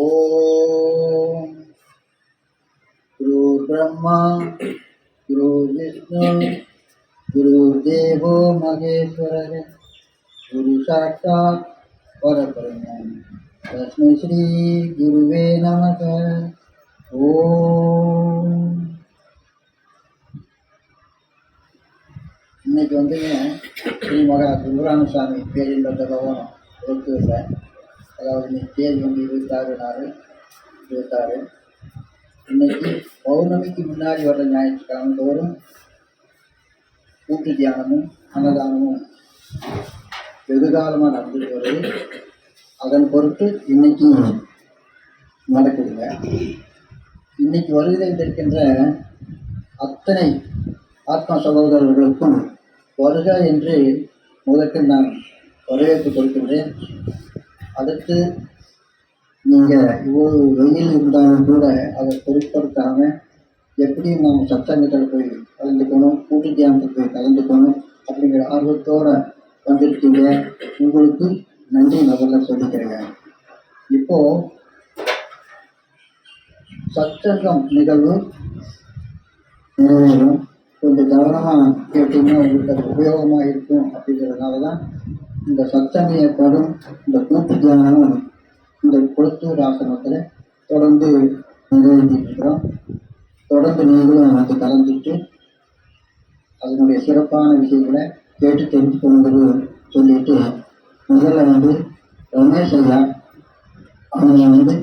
ஓம் குரு பிரம்மா குரு விஷ்ணு குரு தேவோ மகேஸ்வரர் குரு சாட்சாத் பரபிரம்ம தஸ்மை ஸ்ரீ குருவே நமக. ஓம். இன்னைக்கு வந்துங்க ஸ்ரீ மகா சுந்தராமசாமி பேரில் பெற்ற பகவான் இல்லை. அதாவது இன்னைக்கு தேதி வந்து 26/4/26. இன்னைக்கு பௌர்ணமிக்கு முன்னாடி வர்ற ஞாயிற்றுக்கிழமை தோறும் கூட்டு தியானமும் அன்னதானமும் வெகுகாலமாக நடந்துட்டு வருது. அதன் பொருட்டு இன்னைக்கு நடக்குதுங்க. இன்னைக்கு வருகையில் இருக்கின்ற அத்தனை ஆத்மா சகோதரர்களுக்கும் வருக என்று முதற்கு நான் வரவேற்பு கொடுக்கின்றேன். அடுத்து நீங்கள் இவ்வளவு வெயில் இருந்தாலும் கூட அதை பொருட்படுத்தாமல் எப்படியும் நாம் சத்தங்கத்தில் போய் கலந்துக்கணும், கூட்டு தியானத்தில் போய் கலந்துக்கணும் அப்படிங்கிற ஆர்வத்தோடு வந்திருக்கீங்க. உங்களுக்கு நன்றி முதல்ல சொல்லிக்கிறேங்க. இப்போது சத்சங்கம் நிகழ்வு நிறைவேறும். கொஞ்சம் கவனமாக கேட்டீங்கன்னா உங்களுக்கு அது உபயோகமாக இருக்கும். அப்படிங்கிறதுனால தான் இந்த சத்தம் ஏற்பாடும் இந்த கூட்டு தியானமும் இந்த குளத்தூர் ஆசிரமத்தில் தொடர்ந்து நிறைவேற்றிட்டு இருக்கிறோம். தொடர்ந்து நீங்களும் வந்து கலந்துட்டு அதனுடைய சிறப்பான விஷயங்களை கேட்டு தெரிஞ்சுக்கணுங்கிறது சொல்லிட்டு முதல்ல வந்து ரமேஷ் ஐயா அவங்க வந்து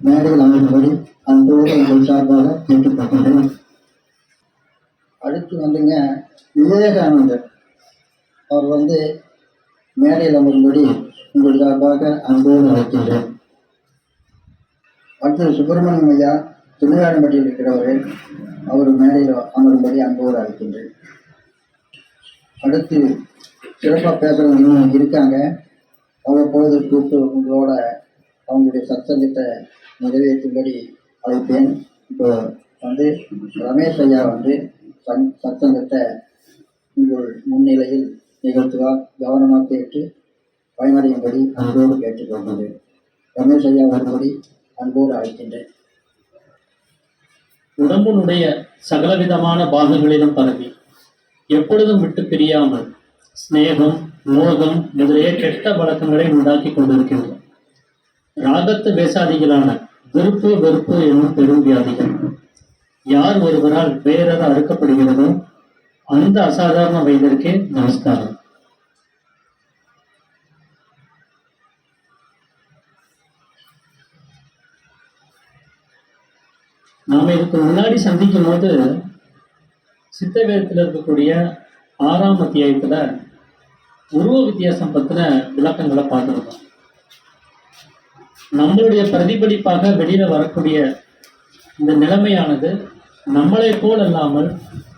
மேடையில் அமைந்தபடி அன்போடு உங்கள் சார்பாக கேட்டுக்கொள்கிறேன். அடுத்து வந்துங்க விவேகானந்தர் அவர் வந்து மேடையில் அமரும்படி உங்கள் சார்பாக அன்போடு அழைக்கின்றேன். அடுத்தது சுப்பிரமணியம் ஐயா திருவிழாம்பட்டியில் இருக்கிறவர், அவர் மேடையில் அமரும்படி அன்போடு அழைக்கின்றேன். அடுத்து சிறப்பாக பேசுகிறவங்க இருக்காங்க, அவ்வப்போது கூப்பிட்டு உங்களோட அவங்களுடைய சத்சங்கத்தை நிறைவேற்றும்படி அழைப்பேன். இப்போ வந்து ரமேஷ் ஐயா வந்து சத்சங்கத்தை உங்கள் முன்னிலையில் நிகழ்த்துவார். கவனமாக கேட்டு பயனடையும்படி அன்போடு கேட்டுக்கொண்டது. ரமேஷ் ஐயா வரும்படி அன்போடு அழைக்கின்றேன். உடம்பினுடைய சகலவிதமான பாகங்களிலும் பரவி எப்பொழுதும் விட்டு பிரியாமல் ஸ்நேகம், மோகம் முதலிய கெட்ட வழக்கங்களை உண்டாக்கி கொண்டிருக்கின்றோம். ராகத்து வேசாதிகளான விருப்பு வெறுப்பு என்னும் பெரும் வியாதிகள் யார் ஒருவரால் வேறற அறுக்கப்படுகிறதோ அந்த அசாதாரண வைத்தியருக்கே நமஸ்காரம். நாம இதுக்கு முன்னாடி சந்திக்கும் போது சித்த வேதத்தில் இருக்கக்கூடிய 6ஆம் அத்தியாயத்துல உருவ வித்தியாசம் பத்தின விளக்கங்களை பார்த்துருக்கோம். நம்மளுடைய பிரதிபலிப்பாக வெளியில வரக்கூடிய இந்த நிலைமையானது நம்மளை போல் அல்லாமல்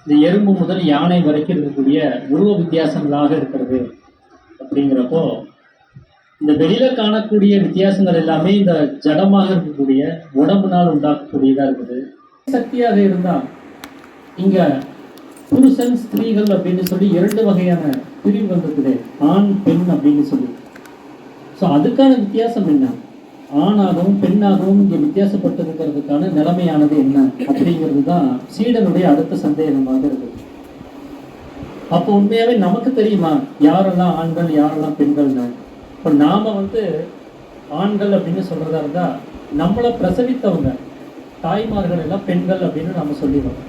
இந்த எறும்பு முதல் யானை வரைக்கும் இருக்கக்கூடிய உருவ வித்தியாசங்களாக இருக்கிறது. அப்படிங்கிறப்போ இந்த வெளியில காணக்கூடிய வித்தியாசங்கள் எல்லாமே இந்த ஜடமாக இருக்கக்கூடிய உடம்புனால் உண்டாக்கக்கூடியதா இருக்குது. சக்தியாக இருந்தா இங்க புருஷன் ஸ்திரீகள் அப்படின்னு சொல்லி 2 வகையான பிரிவுகள் இருக்குது, ஆண் பெண் அப்படின்னு சொல்லி. ஸோ அதுக்கான வித்தியாசம் என்ன, ஆணாகவும் பெண்ணாகவும் இங்கே வித்தியாசப்பட்டிருக்கிறதுக்கான நிலைமையானது என்ன அப்படிங்கிறது தான் சீடனுடைய அடுத்த சந்தேகமாக இருக்குது. அப்போ உண்மையாவே நமக்கு தெரியுமா யாரெல்லாம் ஆண்கள் யாரெல்லாம் பெண்கள்னு? இப்போ நாம வந்து ஆண்கள் அப்படின்னு சொல்றதா இருந்தா நம்மளை பிரசவித்தவங்க தாய்மார்கள் எல்லாம் பெண்கள் அப்படின்னு நம்ம சொல்லிடுவோம்.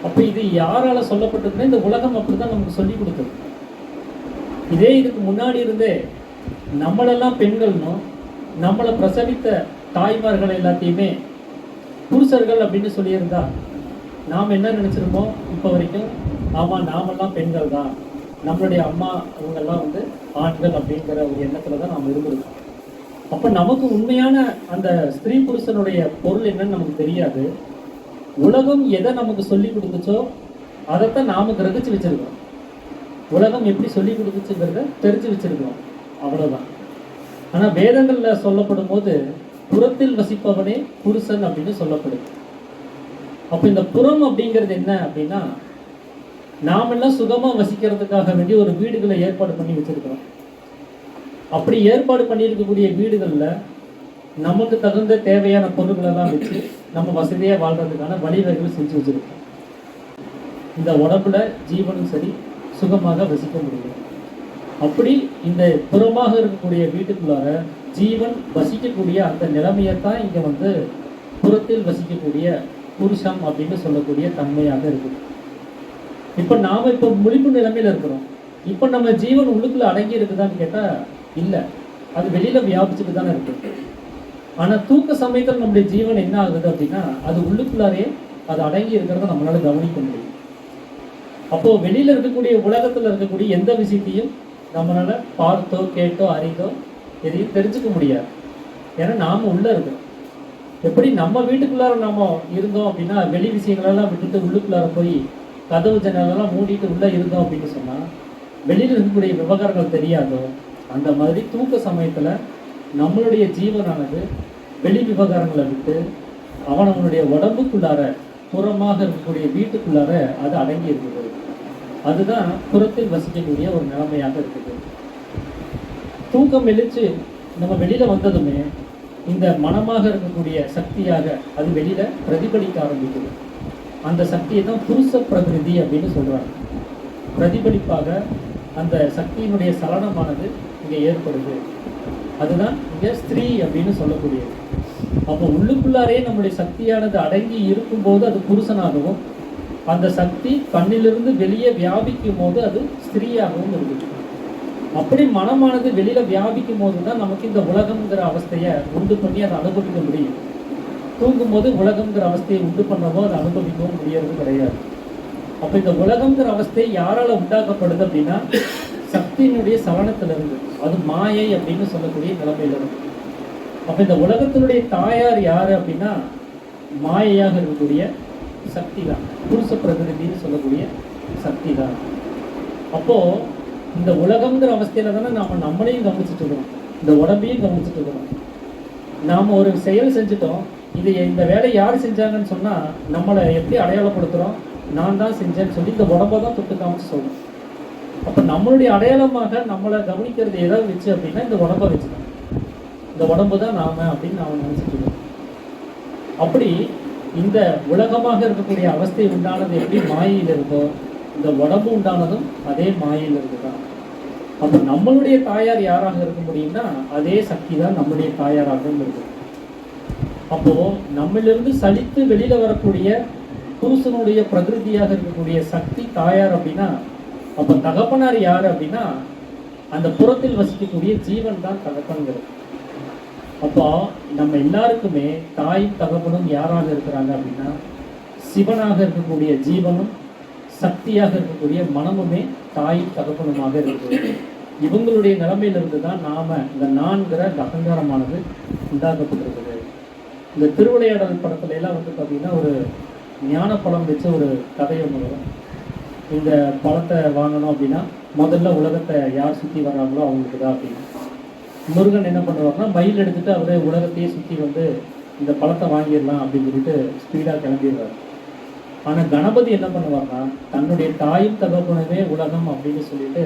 அப்போ இது யாரால சொல்லப்பட்டிருக்குன்னா இந்த உலகம் அப்படிதான் நமக்கு சொல்லி கொடுத்தது. இதே இதுக்கு முன்னாடி இருந்தே நம்மளெல்லாம் பெண்கள்னும் நம்மளை பிரசவித்த தாய்மார்கள் எல்லாத்தையுமே புருஷர்கள் அப்படின்னு சொல்லியிருந்தா நாம் என்ன நினைச்சிருப்போம் இப்போ வரைக்கும்? ஆமாம், நாமெல்லாம் பெண்கள் தான், நம்மளுடைய அம்மா அவங்கெல்லாம் வந்து ஆண்கள் அப்படிங்கிற ஒரு எண்ணத்துல தான் நாம் இருந்திருக்கோம். அப்போ நமக்கு உண்மையான அந்த ஸ்திரீ புருஷனுடைய பொருள் என்னன்னு நமக்கு தெரியாது. உலகம் எதை நமக்கு சொல்லி கொடுத்துச்சோ அதைத்தான் நாம கிரகிச்சு வச்சிருக்கோம். உலகம் எப்படி சொல்லி கொடுத்துச்சுங்கிறத தெரிஞ்சு வச்சிருக்கோம், அவ்வளவுதான். ஆனா வேதங்கள்ல சொல்லப்படும் போது புறத்தில் வசிப்பவனே புருஷன் அப்படின்னு சொல்லப்படுது. அப்ப இந்த புறம் அப்படிங்கிறது என்ன அப்படின்னா, நாமெல்லாம் சுகமா வசிக்கிறதுக்காக வேண்டிய ஒரு வீடுகளை ஏற்பாடு பண்ணி வச்சிருக்கிறோம். அப்படி ஏற்பாடு பண்ணியிருக்கக்கூடிய வீடுகள்ல நமக்கு தகுந்த தேவையான பொருட்களெல்லாம் வச்சு நம்ம வசதியாக வாழ்றதுக்கான வழிவகைகள் செஞ்சு வச்சுருக்கோம். இந்த உடம்புல ஜீவனும் சரி சுகமாக வசிக்க முடியும். அப்படி இந்த புறமாக இருக்கக்கூடிய வீட்டுக்குள்ளார ஜீவன் வசிக்கக்கூடிய அந்த நிலைமையத்தான் இங்கே வந்து புறத்தில் வசிக்கக்கூடிய புருஷம் அப்படின்னு சொல்லக்கூடிய தன்மையாக இருக்குது. இப்போ நாம் இப்போ முழிப்பு நிலைமையில் இருக்கிறோம். இப்போ நம்ம ஜீவன் உள்ளுக்குள்ள அடங்கி இருக்குதான்னு கேட்டால் இல்லை, அது வெளியில் வியாபிச்சுட்டு தானே இருக்கு. ஆனால் தூக்க சமயத்தில் நம்முடைய ஜீவன் என்ன ஆகுது அப்படின்னா அது உள்ளுக்குள்ளாரே அது அடங்கி இருக்கிறத நம்மளால கவனிக்க முடியும். அப்போது வெளியில் இருக்கக்கூடிய உலகத்தில் இருக்கக்கூடிய எந்த விஷயத்தையும் நம்மளால பார்த்தோ கேட்டோ அறிந்தோ எதையும் தெரிஞ்சுக்க முடியாது. ஏன்னா நாம் உள்ளே இருக்கோம். எப்படி நம்ம வீட்டுக்குள்ளார நம்ம இருந்தோம் அப்படின்னா வெளி விஷயங்களெல்லாம் விட்டுட்டு உள்ளுக்குள்ளார போய் கதவு ஜன்னலெல்லாம் மூடிட்டு உள்ளே இருந்தோம் அப்படின்னு சொன்னால் வெளியில் இருக்கக்கூடிய விவகாரங்கள் தெரியாதோ, அந்த மாதிரி தூக்க சமயத்தில் நம்மளுடைய ஜீவனானது வெளி விவகாரங்களை விட்டு அவனுடைய உடம்புக்குள்ளார புறமாக இருக்கக்கூடிய வீட்டுக்குள்ளார அது அடங்கி இருக்குது. அதுதான் புறத்தில் வசிக்கக்கூடிய ஒரு நிலைமையாக இருக்குது. தூக்கம் வெளிச்சு நம்ம வெளியில வந்ததுமே இந்த மனமாக இருக்கக்கூடிய சக்தியாக அது வெளியில பிரதிபலிக்க ஆரம்பிக்குது. அந்த சக்தியை தான் புருஷ பிரகிருதி அப்படின்னு சொல்றாங்க. பிரதிபலிப்பாக அந்த சக்தியினுடைய சலனமானது இங்கே ஏற்படுது. அதுதான் இங்கே ஸ்திரீ அப்படின்னு சொல்லக்கூடியது. அப்போ உள்ளுக்குள்ளாரே நம்முடைய சக்தியானது அடங்கி இருக்கும்போது அது புருஷனாகவும், அந்த சக்தி கண்ணிலிருந்து வெளியே வியாபிக்கும் போது அது ஸ்திரீயாகவும் இருக்குது. அப்படி மனமானது வெளியில வியாபிக்கும் போது தான் நமக்கு இந்த உலகம்ங்கிற அவஸ்தையை உண்டு பண்ணி அதை அனுபவிக்க முடியும். தூங்கும்போது உலகம்ங்கிற அவஸ்தையை உண்டு பண்ணவோ அதை அனுபவிக்கவும் முடியறது கிடையாது. அப்போ இந்த உலகம்ங்கிற அவஸ்தை யாரால உண்டாக்கப்படுது அப்படின்னா சக்தியினுடைய சலனத்திலிருந்து, அது மாயை அப்படின்னு சொல்லக்கூடிய நிலைமையிலிருந்து. அப்போ இந்த உலகத்தினுடைய தாயார் யாரு அப்படின்னா மாயையாக இருக்கக்கூடிய சக்தி தான், புருஷ பிரகிருதின்னு சொல்லக்கூடிய சக்தி தான். அப்போ இந்த உலகம்ங்கிற அவஸ்தையில தானே நாம நம்மளையும் கவனிச்சுட்டு இருக்கிறோம், இந்த உடம்பையும் கவனிச்சுட்டு இருக்கிறோம். நாம ஒரு செயல் செஞ்சுட்டோம், இது இந்த வேலையை யார் செஞ்சாங்கன்னு சொன்னா நம்மளை எப்படி அடையாளப்படுத்துறோம், நான் தான் செஞ்சேன்னு சொல்லி இந்த உடம்பை தான் தொட்டு காமிச்சு சொல்றோம். அப்போ நம்மளுடைய அடையாளமாக நம்மளை கவனிக்கிறது எதாவது வச்சு அப்படின்னா இந்த உடம்பை வச்சுதான், இந்த உடம்பு தான் நாம அப்படின்னு நாம நினைச்சிட்டு இருக்கோம். அப்படி இந்த உலகமாக இருக்கக்கூடிய அவஸ்தை உண்டானது எப்படி மாயையில் இருக்கோ, இந்த உடம்பு உண்டானதும் அதே மாயையில் இருக்குதான். அப்போ நம்மளுடைய தாயார் யாராக இருக்க முடியும்னா அதே சக்தி தான் நம்முடைய தாயாராகவும் இருக்கு. அப்போ நம்மளிருந்து சலித்து வெளியில வரக்கூடிய புருஷனுடைய பிரகிருதியாக இருக்கக்கூடிய சக்தி தாயார் அப்படின்னா, அப்போ தகப்பனார் யார் அப்படின்னா அந்த புறத்தில் வசிக்கக்கூடிய ஜீவன் தான் தகப்பன்கிறது. அப்போ நம்ம எல்லாருக்குமே தாயும் தகப்பனும் யாராக இருக்கிறாங்க அப்படின்னா சிவனாக இருக்கக்கூடிய ஜீவனும் சக்தியாக இருக்கக்கூடிய மனமுமே தாயும் தகப்பனுமாக இருக்குது. இவங்களுடைய நிலைமையிலிருந்து தான் நாம இந்த நான்கிற இந்த அகங்காரமானது உண்டாக்கப்பட்டிருக்குது. இந்த திருவிளையாடல் படத்துல எல்லாம் வந்து பார்த்தீங்கன்னா ஒரு ஞான பழம் வச்சு ஒரு கதை ஒன்று வரும். இந்த பழத்தை வாங்கணும் அப்படின்னா முதல்ல உலகத்தை யார் சுற்றி வர்றாங்களோ அவங்களுக்கு தான் அப்படின்னு. முருகன் என்ன பண்ணுவார்னா மயில் எடுத்துட்டு அவரே உலகத்தையே சுற்றி வந்து இந்த பழத்தை வாங்கிடலாம் அப்படின்னு சொல்லிட்டு ஸ்பீடாக கிளம்பிடுறாரு. ஆனால் கணபதி என்ன பண்ணுவார்னா தன்னுடைய தாயும் தகப்பனுமே உலகம் அப்படின்னு சொல்லிட்டு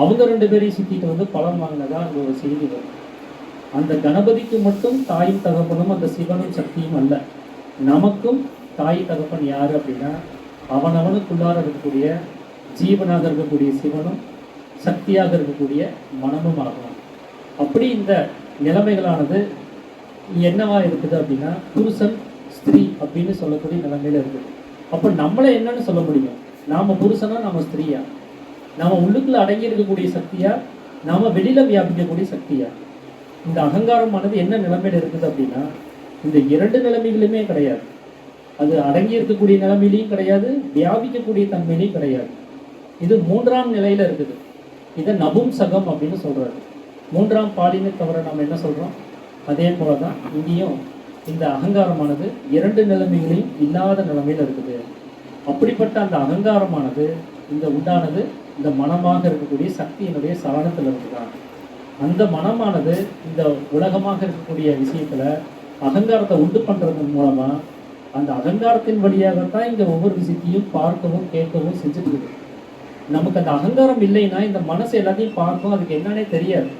அவங்க 2 பேரையும் சுற்றிட்டு வந்து பழம் வாங்கினதா அங்கே ஒரு செய்தி வரும். அந்த கணபதிக்கு மட்டும் தாயும் தகப்பனும் அந்த சிவனும் சக்தியும் அல்ல, நமக்கும் தாய் தகப்பன் யாரு அப்படின்னா அவனவனுக்குள்ளார இருக்கக்கூடிய ஜீவனாக இருக்கக்கூடிய சிவனும் சக்தியாக இருக்கக்கூடிய மனமும் ஆகும். அப்படி இந்த நிலைமைகளானது என்னவா இருக்குது அப்படின்னா புருஷன் ஸ்திரீ அப்படின்னு சொல்லக்கூடிய நிலைமையில இருக்குது. அப்போ நம்மளை என்னன்னு சொல்ல முடியும், நாம புருஷனா நாம ஸ்திரீயா, நாம உள்ளுக்குள்ள அடங்கி இருக்கக்கூடிய சக்தியா, நாம வெளியில வியாபிக்கக்கூடிய சக்தியா? இந்த அகங்காரமானது என்ன நிலைமையில இருக்குது அப்படின்னா இந்த 2 நிலைமைகளுமே கிடையாது. அது அடங்கி இருக்கக்கூடிய நிலைமையிலையும் கிடையாது, வியாபிக்கக்கூடிய தன்மையிலையும் கிடையாது. இது 3ஆம் நிலையில இருக்குது. இதை நபும்சகம் அப்படின்னு சொல்றாரு. 3ஆம் பாலினை தவிர நம்ம என்ன சொல்றோம், அதே போலதான் இங்கேயும் இந்த அகங்காரமானது 2 நிலைமைகளையும் இல்லாத நிலைமையில இருக்குது. அப்படிப்பட்ட அந்த அகங்காரமானது இந்த உண்டானது இந்த மனமாக இருக்கக்கூடிய சக்தியினுடைய சலனத்தில் இருக்குதான். அந்த மனமானது இந்த உலகமாக இருக்கக்கூடிய விஷயத்துல அகங்காரத்தை உண்டு பண்றதன் மூலமா அந்த அகங்காரத்தின் வழியாகத்தான் இங்க ஒவ்வொரு விஷயத்தையும் பார்க்கவும் கேட்கவும் செஞ்சுட்டு இருக்கு. நமக்கு அந்த அகங்காரம் இல்லைன்னா இந்த மனசு எல்லாத்தையும் பார்க்கும், அதுக்கு என்னன்னே தெரியாது.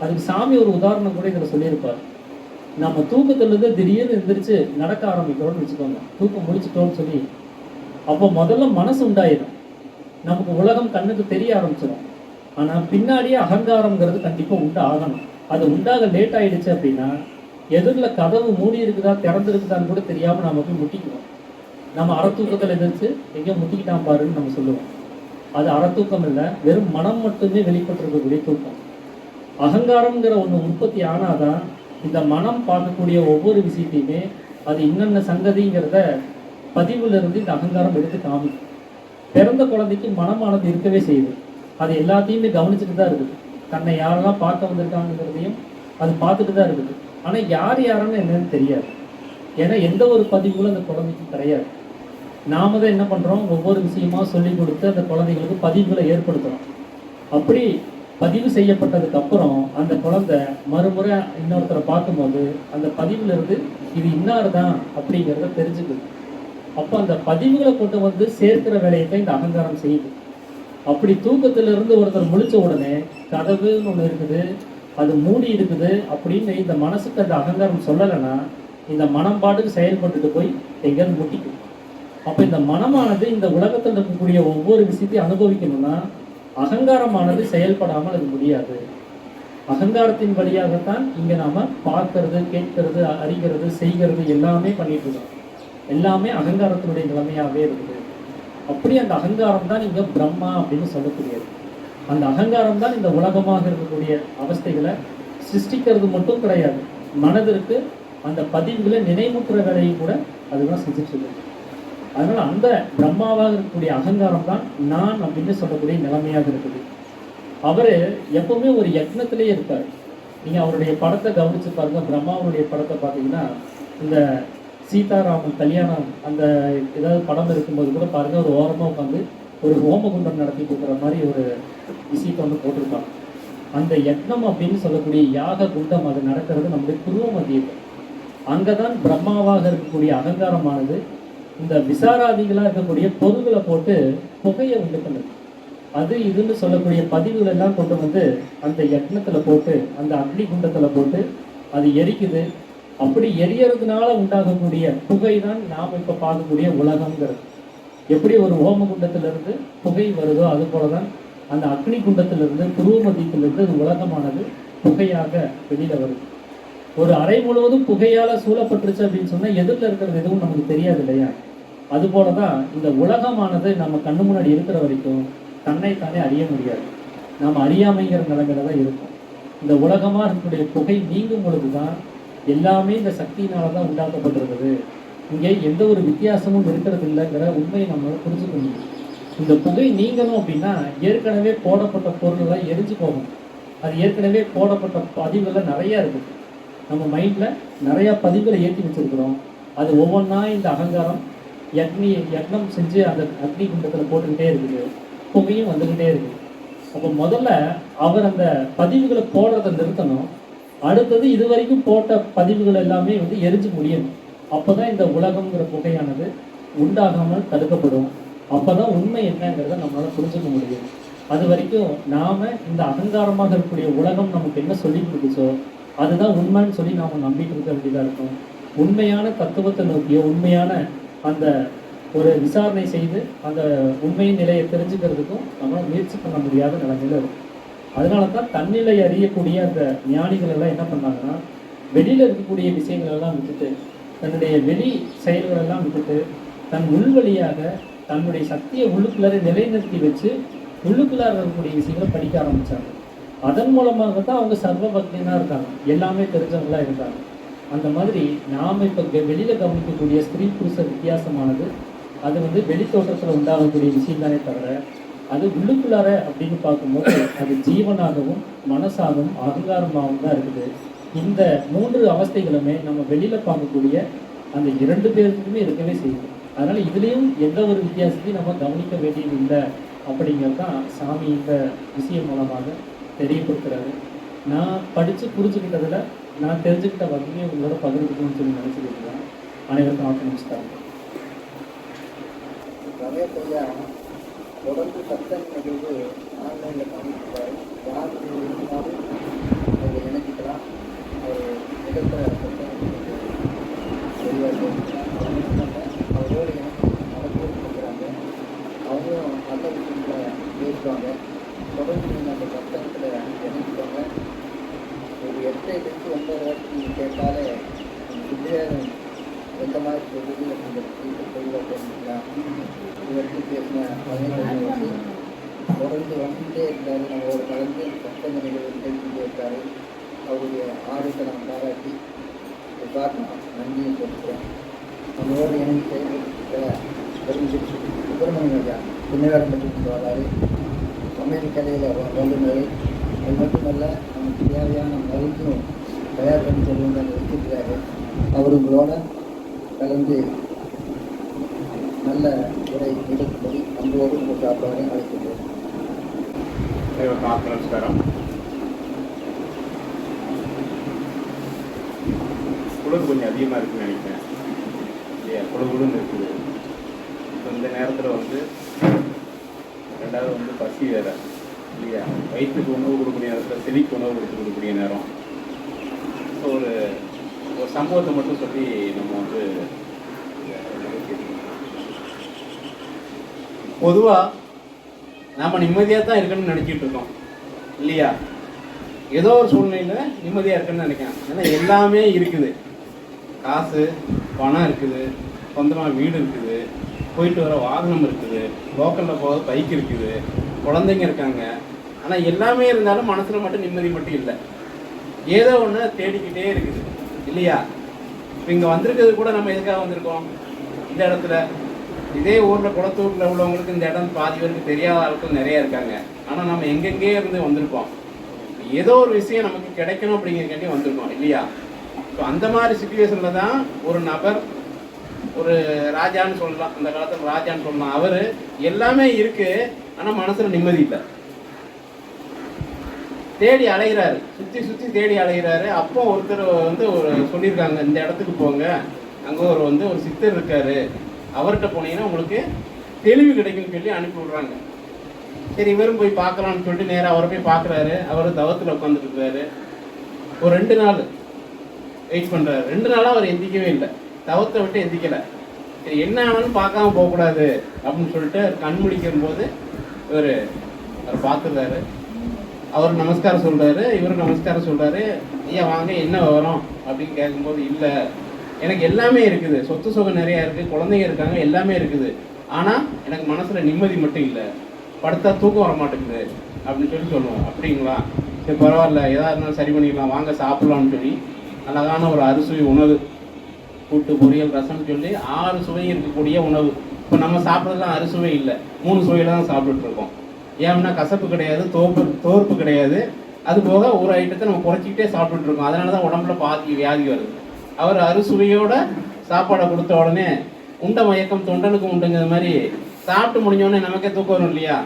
அதுக்கு சாமி ஒரு உதாரணம் கூட இதில் சொல்லியிருப்பார். நம்ம தூக்கத்துலேருந்து திடீர்னு எந்திரிச்சு நடக்க ஆரம்பிக்கிறோம்னு வச்சுக்கோங்க, தூக்கம் முடிச்சிட்டோம்னு சொல்லி, அப்போ முதல்ல மனசு உண்டாயிடும், நமக்கு உலகம் கண்ணுக்கு தெரிய ஆரம்பிச்சிடும். ஆனால் பின்னாடியே அகங்காரங்கிறது கண்டிப்பாக உண்டு ஆகணும். அது உண்டாக லேட் ஆயிடுச்சு அப்படின்னா எதிரில் கதவு மூடி இருக்குதா திறந்துருக்குதான்னு கூட தெரியாமல் நம்ம போய் முட்டிக்குவோம். நம்ம அறத்தூக்கத்தில் எதிர்த்து எங்கேயோ முட்டிக்கிட்டான் பாருன்னு நம்ம சொல்லுவோம். அது அறத்தூக்கம் இல்லை, வெறும் மனம் மட்டுமே வெளிப்பட்டிருக்கக்கூடிய தூக்கம். அகங்காரம்ங்கிற ஒன்று உற்பத்தி ஆனாதான் இந்த மனம் பார்க்கக்கூடிய ஒவ்வொரு விஷயத்தையுமே அது இன்னென்ன சங்கதிங்கிறத பதிவுல இருந்து இந்த அகங்காரம் எடுத்து காமிக்கும். பிறந்த குழந்தைக்கு மனமானது இருக்கவே செய்யுது, அது எல்லாத்தையுமே கவனிச்சுட்டு தான் இருக்குது. தன்னை யாரெல்லாம் பார்க்க வந்திருக்காங்கிறதையும் அது பார்த்துட்டு தான் இருக்குது. ஆனால் யார் யாருன்னு என்னன்னு தெரியாது. ஏன்னா எந்த ஒரு பதிவுகளும் அந்த குழந்தைக்கு கிடையாது. நாம தான் என்ன பண்ணுறோம், ஒவ்வொரு விஷயமா சொல்லி கொடுத்து அந்த குழந்தைகளுக்கு பதிவுகளை ஏற்படுத்துகிறோம். அப்படி பதிவு செய்யப்பட்டதுக்கு அப்புறம் அந்த குழந்தை மறுமுறை இன்னொருத்தரை பார்க்கும்போது அந்த பதிவுல இருந்து இது இன்னார் தான் அப்படிங்கிறத தெரிஞ்சுக்குது. அப்போ அந்த பதிவுகளை கொண்டு வந்து சேர்க்கிற வேலையை தான் இந்த அகங்காரம் செய்யுது. அப்படி தூக்கத்திலிருந்து ஒருத்தர் முழிச்ச உடனே கதவுன்னு ஒன்று இருக்குது, அது மூடி இருக்குது அப்படின்னு இந்த மனசுக்கு அந்த அகங்காரம் சொல்லலைன்னா இந்த மனம் பாட்டுக்கு செயல்பட்டுட்டு போய் எங்கேயாவது முட்டிக்கும். அப்போ இந்த மனமானது இந்த உலகத்தில் இருக்கக்கூடிய ஒவ்வொரு விஷயத்தையும் அனுபவிக்கணும்னா அகங்காரமானது செயல்படாமல் அது முடியாது. அகங்காரத்தின் வழியாகத்தான் இங்கே நாம் பார்க்கறது, கேட்கறது, அறிகிறது, செய்கிறது எல்லாமே பண்ணிட்டு இருக்கோம். எல்லாமே அகங்காரத்தினுடைய நிலைமையாகவே இருக்குது. அப்படி அந்த அகங்காரம் தான் இங்கே பிரம்மா அப்படின்னு சொல்லக்கூடியது. அந்த அகங்காரம் தான் இந்த உலகமாக இருக்கக்கூடிய அவஸ்தைகளை சிருஷ்டிக்கிறது மட்டும் கிடையாது, மனதிற்கு அந்த பதிவுகளை நினைவுற்ற வேலையும் கூட அதுதான் செஞ்சுட்டு இருக்கு. அதனால அந்த பிரம்மாவாக இருக்கக்கூடிய அகங்காரம் தான் நான் அப்படின்னு சொல்லக்கூடிய நிலைமையாக இருக்குது. அவர் எப்பவுமே ஒரு யக்னத்திலே இருப்பார். நீங்கள் அவருடைய படத்தை கவனிச்சு பாருங்க, பிரம்மாவுடைய படத்தை பார்த்தீங்கன்னா இந்த சீதாராமன் கல்யாணம் அந்த ஏதாவது படம் இருக்கும்போது கூட பாருங்க, ஒரு ஓரமாக உட்காந்து ஒரு ஹோமகுண்டம் நடத்திட்டு இருக்கிற மாதிரி ஒரு விஷயத்தை வந்து போட்டிருப்பாங்க. அந்த யக்னம் அப்படின்னு சொல்லக்கூடிய யாக குண்டம் அது நடக்கிறது நம்முடைய புருவ மத்தியத்தில். அங்கே தான் பிரம்மாவாக இருக்கக்கூடிய அகங்காரமானது இந்த விசாராதிகளாக இருக்கக்கூடிய பொருள்களை போட்டு புகையை உண்டு பண்ணுது. அது இதுன்னு சொல்லக்கூடிய பதிவுகள் எல்லாம் கொண்டு வந்து அந்த யக்னத்தில் போட்டு அந்த அக்னி குண்டத்தில் போட்டு அது எரிக்குது. அப்படி எரியறதுனால உண்டாகக்கூடிய புகை தான் நாம் இப்போ பார்க்கக்கூடிய உலகங்கிறது. எப்படி ஒரு ஹோம குண்டத்திலிருந்து புகை வருதோ அது போல தான் அந்த அக்னி குண்டத்திலிருந்து புருவ மத்தியத்திலிருந்து அது உலகமானது புகையாக வெளியில் வருது. ஒரு அறை முழுவதும் புகையால் சூழப்பட்டுருச்சு அப்படின்னு சொன்னால் எதிரில் இருக்கிறது எதுவும் நமக்கு தெரியாது இல்லையா? அதுபோல தான் இந்த உலகமானது நம்ம கண்ணு முன்னாடி இருக்கிற வரைக்கும் தன்னைத்தானே அறிய முடியாது. நாம் அறியாமைங்கிற நிலைமையில தான் இருக்கும். இந்த உலகமாக இருக்கக்கூடிய புகை நீங்கும் பொழுது தான் எல்லாமே இந்த சக்தியினால தான் உண்டாக்கப்பட்டிருக்குது. இங்கே எந்த ஒரு வித்தியாசமும் இருக்கிறது இல்லைங்கிற உண்மையை நம்மளால் புரிஞ்சுக்க முடியும். இந்த புகை நீங்கணும் அப்படின்னா ஏற்கனவே போடப்பட்ட பொருள்களை எரிஞ்சு போகணும். அது ஏற்கனவே போடப்பட்ட பதிவுகள் நிறையா இருக்குது. நம்ம மைண்டில் நிறையா பதிவுகளை ஏற்றி வச்சுருக்கிறோம். அது ஒவ்வொன்றா இந்த அகங்காரம் யக்னம் செஞ்சு அந்த அக்னி குண்டத்தில் போட்டுக்கிட்டே இருக்குது, புகையும் வந்துக்கிட்டே இருக்குது. அப்போ முதல்ல அவர் அந்த பதிவுகளை போடுறதை நிறுத்தணும். அடுத்தது இது வரைக்கும் போட்ட பதிவுகள் எல்லாமே வந்து எரிஞ்சு முடியணும். அப்போ தான் இந்த உலகங்கிற புகையானது உண்டாகாமல் தடுக்கப்படும். அப்போ தான் உண்மை என்னங்கிறத நம்மளால் புரிஞ்சுக்க முடியும். அது வரைக்கும் நாம் இந்த அகங்காரமாக இருக்கக்கூடிய உலகம் நமக்கு என்ன சொல்லி கொடுக்குச்சோ அதுதான் உண்மைன்னு சொல்லி நாம் நம்பிட்டு இருக்க வேண்டியதாக இருக்கும். உண்மையான தத்துவத்தை நோக்கிய உண்மையான அந்த ஒரு விசாரணை செய்து அந்த உண்மையின் நிலையை தெரிஞ்சுக்கிறதுக்கும் நம்மளால் முயற்சி பண்ண முடியாத நிலைமையில் இருக்கும். அதனால தான் தன்னிலை அறியக்கூடிய அந்த ஞானிகள் எல்லாம் என்ன பண்ணாங்கன்னா வெளியில் இருக்கக்கூடிய விஷயங்கள் எல்லாம் விட்டுட்டு தன்னுடைய வெளி செயல்கள் எல்லாம் விட்டுட்டு தன் உள் வழியாக தன்னுடைய சக்தியை உள்ளுக்குள்ளார நிலைநிறுத்தி வச்சு உள்ளுக்குள்ளார இருக்கக்கூடிய விஷயங்களை படிக்க ஆரம்பித்தாங்க. அதன் மூலமாக தான் அவங்க சர்வ பக்தியனாக இருக்காங்க, எல்லாமே தெரிஞ்சவங்களாக இருக்காங்க. அந்த மாதிரி நாம் இப்போ வெளியில் கவனிக்கக்கூடிய ஸ்திரீ புருஷ வித்தியாசமானது அது வந்து வெளி தோற்றத்தில் உண்டாகக்கூடிய விஷயம் தானே தவிர அது உள்ளுக்குள்ளார அப்படின்னு பார்க்கும்போது அது ஜீவனாகவும் மனசாகவும் அகங்காரமாகவும் தான் இருக்குது. இந்த 3 அவஸ்தைகளுமே நம்ம வெளியில் பார்க்கக்கூடிய அந்த 2 பேருக்குமே இருக்கவே செய்யுது. அதனால் இதுலேயும் எந்த ஒரு வித்தியாசத்தையும் நம்ம கவனிக்க வேண்டியது இல்லை அப்படிங்கிறது தான் சாமி இந்த விஷயம் மூலமாக தெரியப்படுத்துறாரு. நான் படித்து புரிஞ்சுக்கிட்டதில் நான் தெரிஞ்சுக்கிட்ட வகையை உங்களோட பகிர்ந்துக்கணும்னு சொல்லி நினச்சிக்கிட்டு அனைவருக்கும் நமஸ்காரம். ரமேஷையா தொடர்ந்து சத்தம் நிகழ்வு ஆன்லைனில் கவனிக்கிறார். யார் இருந்தாலும் அதை நினைச்சிக்கலாம். அவர் நிகழ்த்த அவரோடு எனக்கு நடந்து கொடுக்குறாங்க. அவங்களும் நல்ல விஷயங்களை பேசுவாங்க. தொடர்ந்து நீங்கள் அந்த பக்தத்தில் இணைஞ்சுக்கோங்க. ஒரு 8-9 வாட்டி நீங்கள் கேட்டாலே விஜயம் எந்த மாதிரி சொல்லுது அப்படிங்கிறது தெளிவாக தெரிஞ்சுக்கலாம். இதுவரைக்கும் பேசின பதினேழு தொடர்ந்து வந்துகிட்டே இருந்தார். நம்மளோட கலந்து பக்தங்க நிகழ்ச்சிட்டே இருக்கார். அவருடைய ஆரோக்கியத்தை நம்ம பாராட்டி காரணம் நன்றியும் சொல்லிக்கிறேன். நம்மளோட இணைந்து செயல்படுத்த சுப்பிரமணியம் ஐயா பின்னவேடம் பெற்று வராரு. சமையல் கலையில் வல்லுநர். அது மட்டுமல்ல நமக்கு தேவையான மருந்தும் தயார் பண்ணி சொல்லுங்க வச்சிருக்கிறாரு. அவர் உங்களோட கலந்து நல்ல உரை நிகழ்த்தும்படி அன்போடு உங்கள் சாப்பாடு அழைக்கின்றேன். நமஸ்காரம். குளிர் கொஞ்சம் அதிகமாக இருக்குன்னு நினைக்கிறேன். இல்லையா, குளிர்னு இருக்குது. இப்போ இந்த நேரத்தில் ரெண்டாவது பசி வேறு இல்லையா, வயிற்றுக்கு உணவு கொடுக்கக்கூடிய நேரத்தில் செடிக்கு உணவு கொடுக்கக்கூடிய நேரம். ஸோ ஒரு சம்பவத்தை மட்டும் சொல்லி நம்ம பொதுவாக நாம் நிம்மதியாக தான் இருக்குன்னு நினச்சிட்டு இருக்கோம் இல்லையா. ஏதோ ஒரு சூழ்நிலையில் நிம்மதியாக இருக்குன்னு நினைக்கிறேன். ஏன்னா எல்லாமே இருக்குது. காசு பணம் இருக்குது, சொந்தமாக வீடு இருக்குது, போயிட்டு வர வாகனம் இருக்குது, லோக்கலில் போக பைக் இருக்குது, குழந்தைங்க இருக்காங்க. ஆனால் எல்லாமே இருந்தாலும் மனசில் மட்டும் நிம்மதி மட்டும் இல்லை. ஏதோ ஒன்று தேடிக்கிட்டே இருக்குது இல்லையா. இப்போ இங்கே வந்திருக்கிறது கூட நம்ம எதுக்காக வந்திருக்கோம்? இந்த இடத்துல இதே ஊரில் குளத்தூரில் உள்ளவங்களுக்கு இந்த இடம் பாதி பேருக்கு தெரியாத ஆட்கள் நிறையா இருக்காங்க. ஆனால் நம்ம எங்கெங்கே இருந்து வந்திருக்கோம். ஏதோ ஒரு விஷயம் நமக்கு கிடைக்கணும் அப்படிங்கிறக்காண்டி வந்திருக்கோம் இல்லையா. ஸோ அந்த மாதிரி சுச்சுவேஷனில் தான் ஒரு நபர், ஒரு ராஜான்னு சொல்லலாம், அந்த காலத்தில் ராஜான்னு சொல்லலாம். அவர் எல்லாமே இருக்குது, ஆனால் மனசில் நிம்மதி இல்லை. தேடி அலைகிறாரு, சுற்றி சுற்றி தேடி அலைகிறாரு. அப்போ ஒருத்தர் ஒரு சொல்லியிருக்காங்க, இந்த இடத்துக்கு போங்க, அங்கே ஒரு சித்தர் இருக்காரு, அவர்கிட்ட போனீங்கன்னா உங்களுக்கு தெளிவு கிடைக்கும்னு சொல்லி அனுப்பி விடுறாங்க. சரி, இவரும் போய் பார்க்கலான்னு சொல்லிட்டு நேராக அவரை போய் பார்க்குறாரு. அவர் தவத்தில் உட்காந்துட்டு இருக்காரு. ஒரு 2 நாள் வெயிட் பண்ணுறாரு. 2 நாளாக அவர் எந்திக்கவே இல்லை, தவத்தை விட்டு எந்திக்கலை. சரி, என்ன ஆனாலும் பார்க்காம போகக்கூடாது அப்படின்னு சொல்லிட்டு கண் முடிக்கும் போது அவர் பார்த்துருந்தாரு. அவர் நமஸ்காரம் சொல்கிறாரு, இவரும் நமஸ்காரம் சொல்கிறாரு. ஐயா வாங்க, என்ன வரும் அப்படின்னு கேட்கும்போது, இல்லை எனக்கு எல்லாமே இருக்குது, சொத்து சுகம் நிறையா இருக்குது, குழந்தைங்க இருக்காங்க, எல்லாமே இருக்குது, ஆனால் எனக்கு மனசில் நிம்மதி மட்டும் இல்லை, படுத்தா தூக்கம் வர மாட்டேங்குது அப்படின்னு சொல்லுவோம். அப்படிங்களா, சரி பரவாயில்ல, எதாக இருந்தாலும் சரி பண்ணிக்கலாம், வாங்க சாப்பிட்லான்னு சொல்லி அழகான ஒரு அறுசுவை உணவு, கூட்டு பொரியல் ரசம்னு சொல்லி 6 சுவை இருக்கக்கூடிய உணவு. இப்போ நம்ம சாப்பிட்றதுலாம் அறுசுவை இல்லை, 3 சுவையில் தான் சாப்பிட்டுட்ருக்கோம். ஏன்னா கசப்பு கிடையாது, தோர்ப்பு கிடையாது. அது போக ஒரு ஐட்டத்தை நம்ம குறைச்சிக்கிட்டே சாப்பிட்டுட்ருக்கோம். அதனால தான் உடம்புல பாதி வியாதி வருது. அவர் அறுசுவையோட சாப்பாடை கொடுத்த உடனே உண்ட மயக்கம் தொண்டனுக்கு உண்டுங்கிற மாதிரி சாப்பிட்டு முடிஞ்சோடனே நமக்கே தூக்கம் வரும் இல்லையா.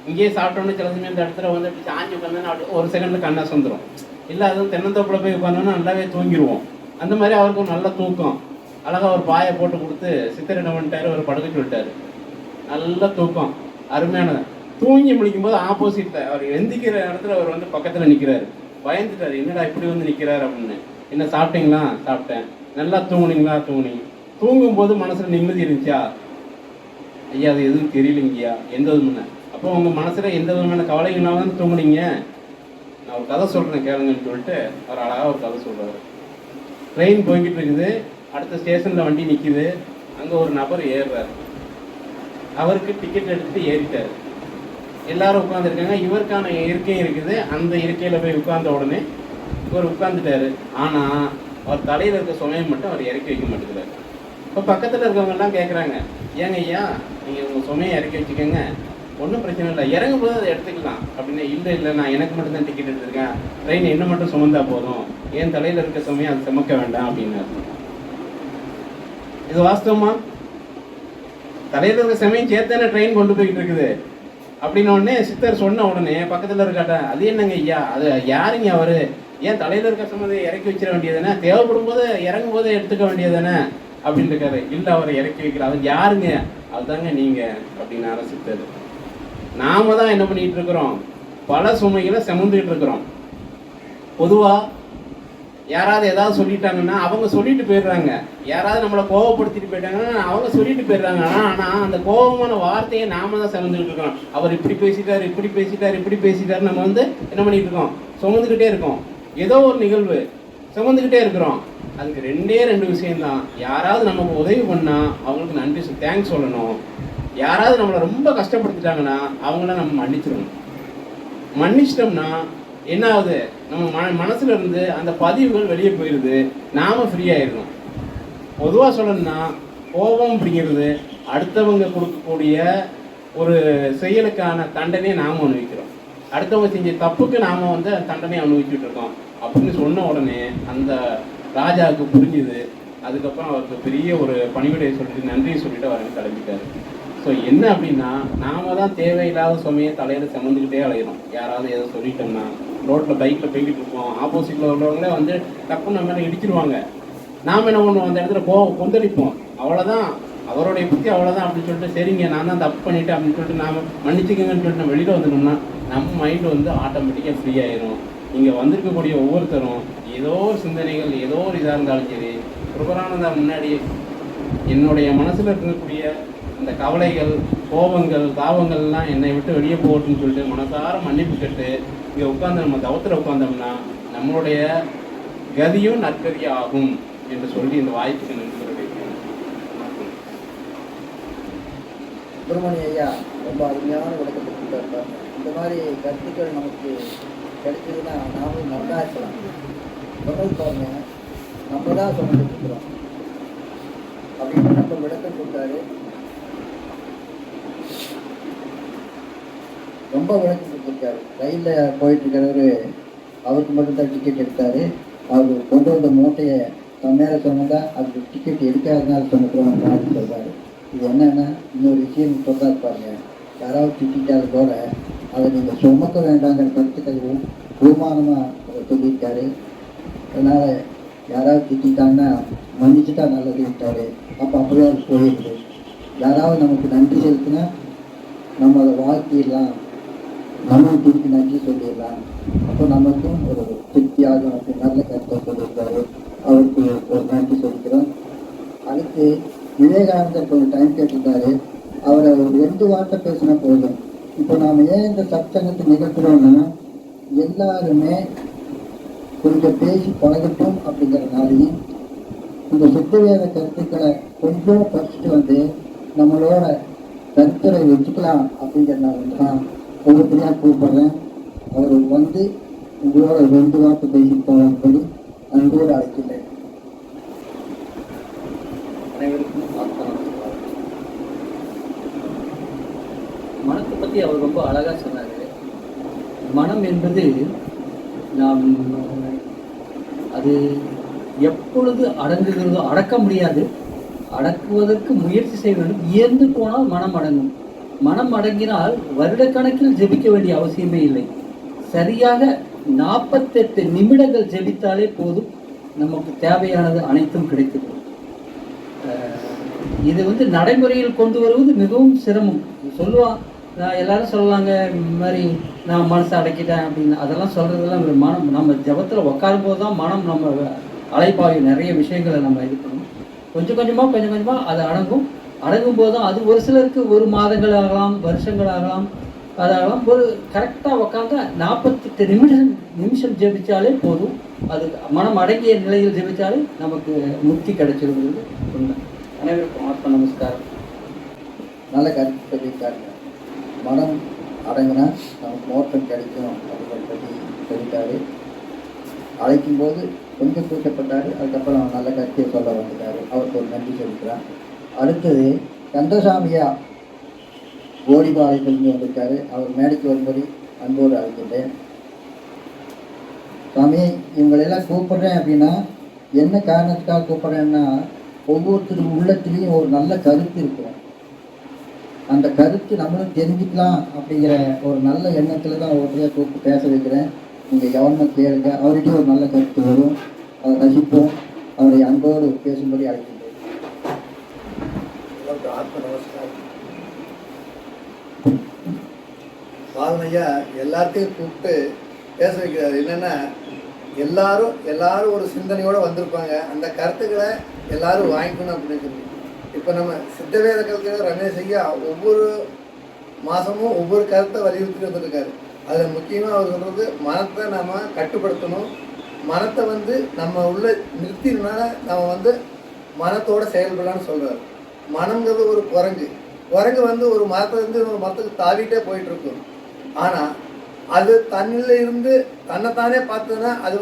இங்கேயே சாப்பிட்டோன்னே சில சமயம் இந்த இடத்துல அப்படி சாஞ்சி உட்காந்தோன்னா அப்படி ஒரு செகண்டில் கண்ணா சொந்துடும். இல்லை அதுவும் தென்னந்தோப்பில் போய் உட்காந்தோன்னா நல்லாவே தூங்கிடுவோம். அந்த மாதிரி அவருக்கு ஒரு நல்ல தூக்கம். அழகாக ஒரு பாயை போட்டு கொடுத்து சித்தர் என்ன பண்ணிட்டாரு, ஒரு படுக்க சொல்லிட்டாரு. நல்ல தூக்கம், அருமையானது. தூங்கி முடிக்கும்போது ஆப்போசிட்டில் அவர் எந்திக்கிற இடத்துல அவர் பக்கத்தில் நிற்கிறாரு. பயந்துட்டார், என்னடா இப்படி நிற்கிறார் அப்படின்னு. என்ன சாப்பிட்டீங்களா? சாப்பிட்டேன். நல்லா தூங்குனீங்களா? தூங்குனீங்க. தூங்கும்போது மனசில் நிம்மதி இருந்துச்சா? ஐயா அது எதுவும் தெரியலைங்கய்யா, எந்த விதமான. அப்போ உங்கள் மனசில் எந்த விதமான கவலைகள்னால தான் தூங்குனீங்க. நான் ஒரு கதை சொல்கிறேன் கேளுங்கன்னு சொல்லிட்டு அவர் அழகாக ஒரு கதை சொல்கிறார். ட்ரெயின் போய்கிட்டு இருக்குது, அடுத்த ஸ்டேஷனில் வண்டி நிற்கிது. அங்கே ஒரு நபர் ஏறுறாரு. அவருக்கு டிக்கெட் எடுத்துகிட்டு ஏறிட்டார். எல்லாரும் உட்காந்துருக்காங்க. இவருக்கான இருக்கையும் இருக்குது. அந்த இருக்கையில் போய் உட்கார்ந்த உடனே இவர் உட்காந்துட்டாரு. ஆனால் அவர் தலையில் இருக்க சுமையை மட்டும் அவர் இறக்கி வைக்க மாட்டேங்கிறாரு. இப்போ பக்கத்தில் இருக்கவங்கெல்லாம் கேட்குறாங்க, ஏங்க ஐயா நீங்கள் உங்கள் சுமையை இறக்கி வச்சுக்கோங்க, ஒன்றும் பிரச்சனை இல்லை, இறங்கும் போது அதை எடுத்துக்கலாம் அப்படின்னு. இல்லை நான் எனக்கு மட்டும்தான் டிக்கெட் எடுத்துருக்கேன், ட்ரெயின் என்ன மட்டும் சுமந்தா போதும், என் தலையில் இருக்க சுமையை அது சுமக்க வேண்டாம் அப்படின்னாரு. இது வாஸ்தவமா? தலையில் இருக்க சுமையும் சேர்த்தானே ட்ரெயின் கொண்டு போய்கிட்டு இருக்குது. அப்படின்ன உடனே சித்தர் சொன்ன உடனே பக்கத்தில் இருக்காட்ட, அது என்னங்க ஐயா, அது யாருங்க அவர், ஏன் தலையில் இருக்க சுமதை இறக்கி வச்சிட வேண்டியதானே, தேவைப்படும் போது இறங்கும் போதே எடுத்துக்க வேண்டியதானே அப்படின்னு இருக்காரு. இல்லை அவரை இறக்கி வைக்கல, அது யாருங்க, அதுதாங்க நீங்கள் அப்படின்னு சித்தர். நாம தான் என்ன பண்ணிட்டு இருக்கிறோம், பல சுமைகளை சுமந்துக்கிட்டு இருக்கிறோம். பொதுவாக யாராவது ஏதாவது சொல்லிட்டாங்கன்னா அவங்க சொல்லிட்டு போயிடுறாங்க. யாராவது நம்மளை கோவப்படுத்திட்டு போயிட்டாங்கன்னா அவங்க சொல்லிட்டு போயிடுறாங்க. ஆனால் அந்த கோபமான வார்த்தையை நாம தான் சுமந்துக்கிட்டு இருக்கோம். அவர் இப்படி பேசிட்டார், இப்படி பேசிட்டார், இப்படி பேசிட்டார். நம்ம வந்து என்ன பண்ணிட்டு இருக்கோம்? சுமந்துக்கிட்டே இருக்கோம். ஏதோ ஒரு நிகழ்வு சுமந்துக்கிட்டே இருக்கிறோம். அதுக்கு ரெண்டு விஷயம்தான். யாராவது நமக்கு உதவி பண்ணால் அவங்களுக்கு நன்றி தேங்க்ஸ் சொல்லணும். யாராவது நம்மளை ரொம்ப கஷ்டப்படுத்திட்டாங்கன்னா அவங்கள நம்ம மன்னிச்சிடணும். மன்னிச்சிட்டோம்னா என்ன ஆகுது? நம்ம மனசுல இருந்து அந்த பதிவுகள் வெளியே போயிடுது. நாம ஃப்ரீ ஆயிடணும். பொதுவாக சொல்லணும்னா கோபம் அப்படிங்கிறது அடுத்தவங்க கொடுக்கக்கூடிய ஒரு செயலுக்கான தண்டனையை நாம் அனுபவிக்கிறோம். அடுத்தவங்க செஞ்ச தப்புக்கு நாம் வந்து தண்டனையை அனுபவிச்சுட்டு இருக்கோம் அப்படின்னு சொன்ன உடனே அந்த ராஜாவுக்கு புரிஞ்சுது. அதுக்கப்புறம் அவருக்கு பெரிய ஒரு பணிவிடையை சொல்லிட்டு நன்றியை சொல்லிட்டு அவர் கிளம்பிட்டாரு. ஸோ என்ன அப்படின்னா, நாம தான் தேவையில்லாத சுமையை தலையில் சுமந்துக்கிட்டே அலையிறோம். யாராவது ஏதோ சொல்லிட்டோம்னா, ரோட்டில் பைக்கில் போய்கிட்டு இருப்போம், ஆப்போசிட்டில் உள்ளவங்களே வந்து டப்புன்னு நம்ம மேலே இடிச்சிருவாங்க. நாம் என்ன பண்ணுவோம்? அந்த இடத்துல கொந்தளிப்போம். அவ்வளோதான், அவருடைய புத்தி அவ்வளோதான் அப்படின்னு சொல்லிட்டு, சரிங்க நான் தான் தப்பு பண்ணிட்டேன் அப்படின்னு சொல்லிட்டு நாம் மன்னிச்சுக்கங்கன்னு சொல்லிட்டு நம்ம வெளியில் வந்துட்டோம்னா நம்ம மைண்டு வந்து ஆட்டோமேட்டிக்காக ஃப்ரீ ஆயிரும். இங்கே வந்திருக்கக்கூடிய ஒவ்வொருத்தரும் ஏதோ ஒரு சிந்தனைகள், ஏதோ ஒரு இதாக இருந்தாலும் சரி, கிருபரானந்தா முன்னாடி என்னுடைய மனசில் இருக்கக்கூடிய இந்த கவலைகள், கோபங்கள், தாபங்கள்லாம் என்னை விட்டு வெளியே போகட்டும்னு சொல்லிட்டு மனசார மன்னிப்பு கேட்டு இங்கே உட்காந்து நம்ம தவத்தில் உட்காந்தோம்னா நம்மளுடைய கதியும் நற்கதி ஆகும் என்று சொல்லி இந்த வாய்ப்புக்கு நன்றி சொல்லியிருக்கேன். சுப்பிரமணிய ஐயா ரொம்ப அருமையான விளக்கத்தை கொடுத்தாரு. இந்த மாதிரி கருத்துக்கள் நமக்கு கிடைச்சதுன்னா நாமும் நல்லா இருக்கலாம். சொன்னது பாருங்க, நம்ம தான் சொல்லிட்டு இருக்கிறோம் அப்படின்னு நம்ம விளக்கம் கொடுத்தாரு. ரொம்ப விளக்கம் கொடுத்துருக்காரு. ரயிலில் போயிட்டு இருக்கிறவரு அவருக்கு மட்டும்தான் டிக்கெட் எடுத்தார். அவர் கொண்டு வந்த மூட்டையை தன் மேலே சொன்னதா அதுக்கு டிக்கெட் எடுக்காதனால சொன்னதுன்னு சொல்கிறாரு. இது என்னன்னா இன்னொரு விஷயம் சொல்கிறாரு பாருங்க, யாராவது திட்டாது போல அதை நீங்கள் சுமக்க வேண்டாங்கிற கருத்துக்கள் பூமானமாக அவர் சொல்லியிருக்காரு. அதனால் யாராவது திட்டாங்கன்னா மன்னிச்சுட்டா நல்லது விட்டாரு. அப்போ அப்படியே அது போயிடுது. யாராவது நமக்கு நன்றி செலுத்தினா நம்ம அதை வாழ்த்திடலாம், நம்ம திருப்பி நன்றி சொல்லிடலாம். அப்போ நமக்கும் ஒரு திருப்தியாகும். அப்படி நல்ல கருத்தை சொல்லியிருக்காரு. அவருக்கு ஒரு நன்றி சொல்லிக்கிறோம். அடுத்து விவேகானந்தர் கொஞ்சம் டைம் கேட்டிருக்காரு. அவரை ஒரு 2 வார்த்தை பேசினா போதும். இப்போ நாம் ஏன் இந்த சத்சங்கத்தை நிகழ்த்துறோம்னா எல்லாருமே கொஞ்சம் பேசி பழகட்டும் அப்படிங்கிறதுனாலையும் இந்த சுத்தவேத கருத்துக்களை கொஞ்சம் படிச்சுட்டு வந்து நம்மளோட கருத்துரை வச்சுக்கலாம் அப்படிங்கிறதுனால தான் ஒவ்வொருத்தரையாக கூப்பிடுறேன். அவர் வந்து உங்களோட 2 வார்த்தை பேசி போகும்படி அன்போடு அழைக்கிறேன். அனைவருக்கும் மனத்தை பற்றி அவர் ரொம்ப அழகாக சொன்னார். மனம் என்பது நாம் அது எப்பொழுது அடங்குகிறதோ, அடக்க முடியாது, அடக்குவதற்கு முயற்சி செய்ய வேண்டும். இயர்ந்து போனால் மனம் அடங்கும். மனம் அடங்கினால் வருடக்கணக்கில் ஜெபிக்க வேண்டிய அவசியமே இல்லை. சரியாக 48 நிமிடங்கள் ஜெபித்தாலே போதும், நமக்கு தேவையானது அனைத்தும் கிடைத்துவிடும். இது வந்து நடைமுறையில் கொண்டு வருவது மிகவும் சிரமம். சொல்லுவான், நான் எல்லாரும் சொல்லலாங்க இந்த மாதிரி நான் மனசை அடக்கிட்டேன் அப்படின்னு. அதெல்லாம் சொல்கிறதெல்லாம் ஒரு மனம் நம்ம ஜபத்தில் உட்காரும் போது தான் மனம் நம்ம அலைப்பாயும் நிறைய விஷயங்களை நம்ம இது பண்ணணும். கொஞ்சம் கொஞ்சமாக அது அடங்கும் போது தான் அது ஒரு சிலருக்கு 1 மாதங்கள் ஆகலாம், வருஷங்கள் ஆகலாம். அதாகலாம் ஒரு கரெக்டாக உட்காந்து 48 நிமிஷம் ஜெபிச்சாலே போதும். அது மனம் அடங்கிய நிலையில் ஜெபிச்சாலே நமக்கு முக்தி கிடைச்சிருக்கிறது உண்மை. அனைவருக்கும் ஆத்ம நமஸ்காரம். நல்ல கருத்து சொல்லியிருக்காங்க. மனம் அடங்கினா நமக்கு மோட்டம் கிடைக்கும் அப்படிங்கிற பற்றி சொல்லிட்டாரு. அழைக்கும்போது கொஞ்சம் கூச்சப்பட்டார். அதுக்கப்புறம் நல்ல கருத்தை சொல்ல வந்துட்டார். அவருக்கு ஒரு நன்றி சொல்லிக்கிறான். அடுத்தது கந்தசாமியா கோடிபாளையத்திலிருந்து வந்திருக்காரு. அவர் மேடைக்கு வரும்படி அன்போடு அழைக்கின்றேன். சாமி, இவங்களெல்லாம் கூப்பிட்றேன் அப்படின்னா என்ன காரணத்துக்காக கூப்பிட்றேன்னா, ஒவ்வொருத்தரும் உள்ளத்துலேயும் ஒரு நல்ல கருத்து இருக்கும். அந்த கருத்து நம்மளும் தெரிஞ்சுக்கலாம் அப்படிங்கிற ஒரு நல்ல எண்ணத்தில் தான் ஒவ்வொருத்தரையாக கூப்பிட்டு பேச வைக்கிறேன். நீங்கள் கவர்மெண்ட் கேளுங்க. அவர்கிட்ட ஒரு நல்ல கருத்து வரும், அதை ரசிப்போம். அவரை அன்போடு பேசும்படி அழைக்கின்றேன். ஆத்ம நமஸ்காரம். பாதனையா எல்லாத்தையும் கூப்பிட்டு பேச வைக்கிறாரு. என்னென்னா எல்லாரும் ஒரு சிந்தனையோடு வந்திருப்பாங்க. அந்த கருத்துக்களை எல்லாரும் வாங்கிக்கணும் அப்படின்னு சொல்லி இப்போ நம்ம சித்தவேத கருத்துக்கள் ரமேஷ் ஐயா ஒவ்வொரு மாதமும் ஒவ்வொரு கருத்தை வலியுறுத்தி வந்துருக்காரு. அதில் முக்கியமாக அவர் சொல்கிறது மனத்தை நம்ம கட்டுப்படுத்தணும், மனத்தை நம்ம உள்ள நிறுத்தினால நம்ம மனத்தோட செயல்படலான்னு சொல்கிறார். மனம்ங்கிறது ஒரு குரங்கு ஒரு மரத்துலேருந்து ஒரு மரத்துக்கு தாவிட்டே போயிட்டுருக்கும். ஆனால் அது தன்னில் இருந்து தன்னைத்தானே பார்த்ததுன்னா அது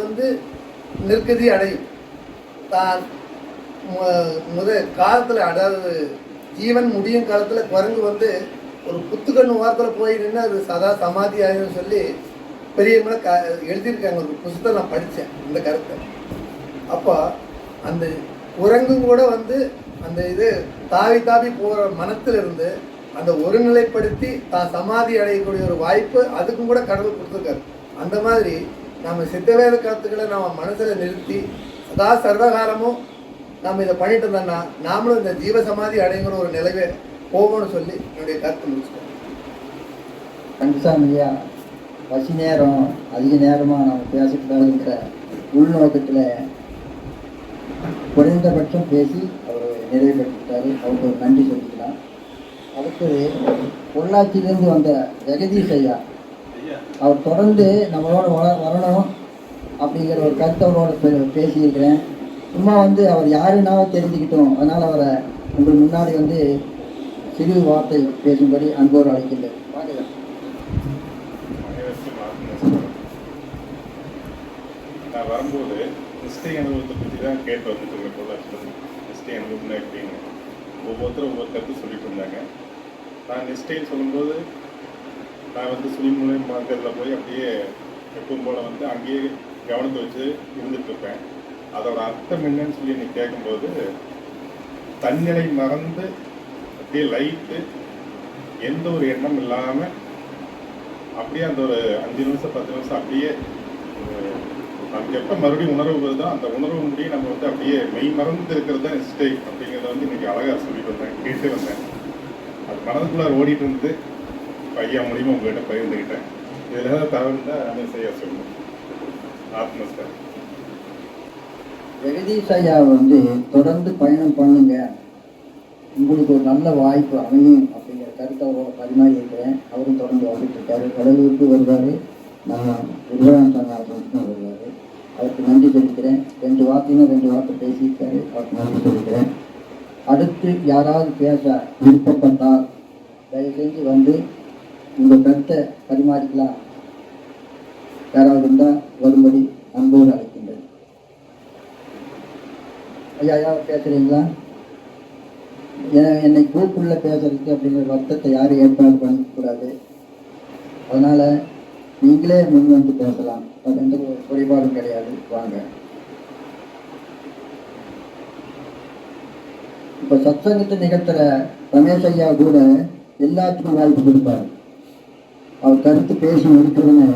நிற்கதி அடையும். தான் காலத்தில், அதாவது ஜீவன் முடியும் காலத்தில் குரங்கு ஒரு புத்துக்கண்ணு ஓரத்தில் போய் நின்று அது சதா சமாதி ஆகுதுன்னு சொல்லி பெரியவங்களை எழுதியிருக்காங்க. ஒரு புத்தகத்தை நான் படித்தேன் இந்த கருத்தை. அப்போ அந்த குரங்கும் கூட அந்த இது தாவி போகிற மனத்திலிருந்து அந்த ஒருநிலைப்படுத்தி தான் சமாதி அடையக்கூடிய ஒரு வாய்ப்பு அதுக்கும் கூட கடவுள் கொடுத்துருக்காரு. அந்த மாதிரி நம்ம சித்தவேத கருத்துக்களை நம்ம மனசில் நிறுத்தி சதா சர்வகாலமும் நம்ம இதை பண்ணிட்டு இருந்தோம்னா நாமளும் இந்த ஜீவ சமாதி அடைங்கிற ஒரு நிலைவே போகணும்னு சொல்லி என்னுடைய கருத்து முடிச்சுக்கோம். கந்தசாமி ஐயா பசி நேரம் அதிக நேரமாக நம்ம பேசக்கூடாதுங்கிற உள்நோக்கத்தில் குறைந்தபட்சம் பேசி அவர் நிறைவேற்றிட்டார். அவருக்கு ஒரு நன்றி சொல்லிக்கலாம். அடுத்து பொள்ளாச்சியிலேருந்து வந்த ஜெகதீஷ் ஐயா அவர் தொடர்ந்து நம்மளோட வரணும் அப்படிங்கிற ஒரு கருத்தை அவரோட பேசியிருக்கிறேன். சும்மா அவர் யாருன்னாலும் தெரிஞ்சுக்கிட்டோம். அதனால் அவரை உங்கள் முன்னாடி சிறு வார்த்தை பேசும்படி அன்போடு அழைக்கின்றேன். நான் வரும்போது நிஷ்டை அனுபவத்தை பற்றி தான் கேட்டு வந்துட்டு பொள்ளாச்சி நிஷ்டை அனுபவம்னா எப்படின்னு ஒவ்வொருத்தரும் ஒவ்வொரு கருத்து சொல்லிட்டு இருந்தாங்க. நான் நிஷ்டைன்னு சொல்லும்போது நான் சுழிமுனை மார்க்கத்தில் போய் அப்படியே எப்பவும் போல் அங்கேயே கவனத்தை வச்சு இருந்துகிட்ருப்பேன். அதோட அர்த்தம் என்னன்னு சொல்லி நீ கேட்கும்போது தன்னிலை மறந்து அப்படியே லைட்டு எந்த ஒரு எண்ணம் இல்லாமல் அப்படியே அந்த ஒரு 5 நிமிஷம் 10 நிமிஷம் அப்படியே நமக்கு எப்போ மறுபடியும் உணர்வு வருதோ அந்த உணர்வு முடியும் நம்ம அப்படியே மெய் மறந்து இருக்கிறது தான் நிஷ்டை அப்படிங்கிறத இன்னைக்கு அழகாக சொல்லிட்டு வந்தேன், கேட்டு வந்தேன். அது மனதுக்குள்ளார ஓடிட்டு இருந்தது. ஐயா மூலியமாக உங்கள்கிட்ட பகிர்ந்துக்கிட்டேன். இதில் ஏதாவது தகவல் தான் ரமேஷ் ஐயா சொல்லணும். ஆத்மஸ்தர் ஜெகதீஷ் ஐயா தொடர்ந்து பயணம் பண்ணுங்க, உங்களுக்கு ஒரு நல்ல வாய்ப்பு அமையும் அப்படிங்கிற கருத்தை அவரோட பரிமாறி இருக்கிறேன். அவரும் தொடர்ந்து வந்துட்டு இருக்காரு. கடலூருக்கு வருவார், நான் விருதுரான் சங்கம் வருவார். அவருக்கு நன்றி சொல்லிக்கிறேன். 2 வார்த்தை பேசியிருக்காரு. அவருக்கு நன்றி சொல்லிக்கிறேன். அடுத்து யாராவது பேச விருப்பப்பட்டால் தயவுசெஞ்சு உங்கள் கருத்தை பரிமாறிக்கலாம். யாராவது இருந்தால் வரும்படி அன்போடு அழைக்கின்றது. ஐயா பேசுகிறீங்களா? என்னை கூப்பிடல பேசுறதுக்கு அப்படிங்கிற வருத்தத்தை யாரும் ஏற்பாடு பண்ணக்கூடாது. அதனால் நீங்களே முன் பேசலாம். அது எந்த குறைபாடும் கிடையாது. வாங்க. இப்போ சத்சங்கத்தை நிகழ்த்துற ரமேஷ் ஐயா கூட எல்லாத்துக்கும் வாய்ப்பு கொடுப்பார். அவர் கருத்து பேசி முடிக்கிறதுன்னு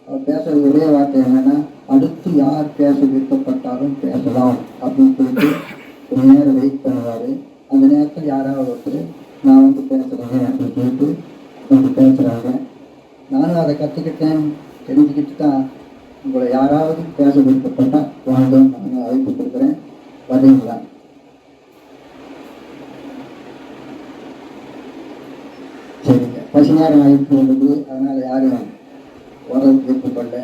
அவர் பேசுறது ஒரே வார்த்தை என்னன்னா, அடுத்து யார் பேச விருப்பப்பட்டாலும் பேசலாம் அப்படின்னு சொல்லிட்டு ஒரு நேரம் வெயிட் பண்ணுவார். அந்த நேரத்தில் யாராவது ஒருத்தர் நான் பேசுகிறேங்க அப்படின்னு சொல்லிட்டு பேசுகிறாங்க. நானும் அதை கற்றுக்கிட்டேன், தெரிஞ்சுக்கிட்டு தான் உங்களை யாராவது பேச விருப்பப்பட்டால் வாங்க, நான் அழைப்பு கொடுக்குறேன். வரீங்களா? சரிங்க. பசி நேரம் அழைப்பு இருக்குது, அதனால் யாரும் வர விருப்பப்படல.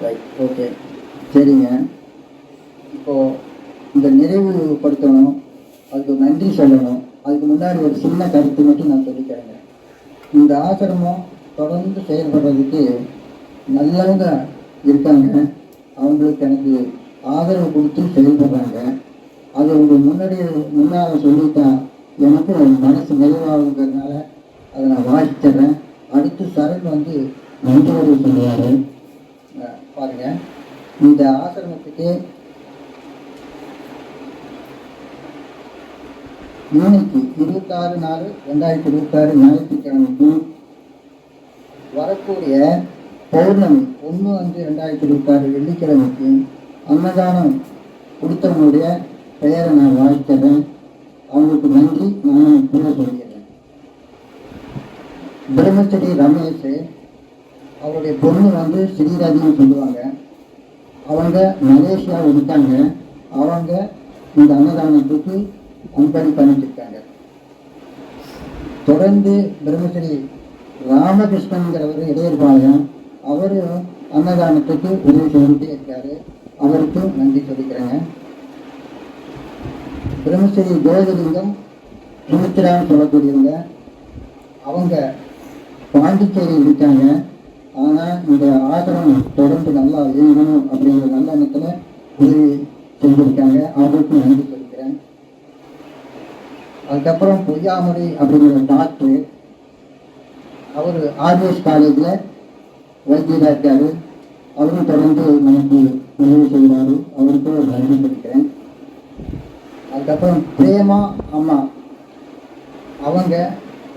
ரைட், ஓகே, சரிங்க. இப்போது இந்த நிறைவுபடுத்தணும், அதுக்கு நன்றி சொல்லணும். அதுக்கு முன்னாடி ஒரு சின்ன கருத்து மட்டும் நான் சொல்லிக்கிறேங்க. இந்த ஆசிரமம் தொடர்ந்து செயல்படுறதுக்கு நல்லவங்க இருக்காங்க, அவங்களுக்கு எனக்கு ஆதரவு கொடுத்து செயல்படுறாங்க. அது உங்கள் முன்னால் சொல்லித்தான் எனக்கு மனசு நிறைவாகுங்கிறதுனால அதை நான் வாசிச்சிட்றேன். அடுத்து சரண் நன்றி உரை சொல்லுவார். பாருங்க, இந்த ஆசிரமத்துக்கு இன்னைக்கு 26/4/2026 ஞாயிற்றுக்கிழமைக்கு வரக்கூடிய பௌர்ணமி 1/5/2026 வெள்ளிக்கிழமைக்கு அன்னதானம் கொடுத்தவங்களுடைய பெயரை நான் வாசிக்கிறேன். அவங்களுக்கு நன்றி நான் கூட சொல்லிடுறேன். பிரம்மச்சரி ரமேஷ், அவருடைய பொண்ணு வந்து ஸ்ரீராஜின்னு சொல்லுவாங்க. அவங்க மலேசியாவில் இருக்காங்க. அவங்க இந்த அன்னதானத்துக்கு அன்பளிப்பு பண்ணிட்டுருக்காங்க. தொடர்ந்து பிரம்மஸ்ரீ ராமகிருஷ்ணங்கிறவர் இடையர்பாளையம், அவர் அன்னதானத்துக்கு உதவி செஞ்சுட்டே இருக்காரு. அவருக்கும் நன்றி சொல்லிக்கிறேங்க. பிரம்மஸ்ரீ ஜோதிலிங்கம் சுமித்ரான்னு சொல்லக்கூடியவங்க, அவங்க பாண்டிச்சேரியில் இருக்காங்க. ஆனால் இந்த ஆசிரமம் தொடர்ந்து நல்லா இயங்கணும் அப்படிங்கிற நல்ல எண்ணத்தில் உதவி செஞ்சுருக்காங்க. அவங்களுக்கும் நன்றி சொல்லிக்கிறேன். அதுக்கப்புறம் பொய்யாமொழி அப்படிங்கிற டாக்டர், அவர் ஆர்எஸ் காலேஜில் வைத்தியராக இருக்காரு. அவரும் தொடர்ந்து நமக்கு உதவி செய்கிறாரு. அவருக்கும் ஒரு நன்றி சொல்லிக்கிறேன். அதுக்கப்புறம் பிரேமா அம்மா, அவங்க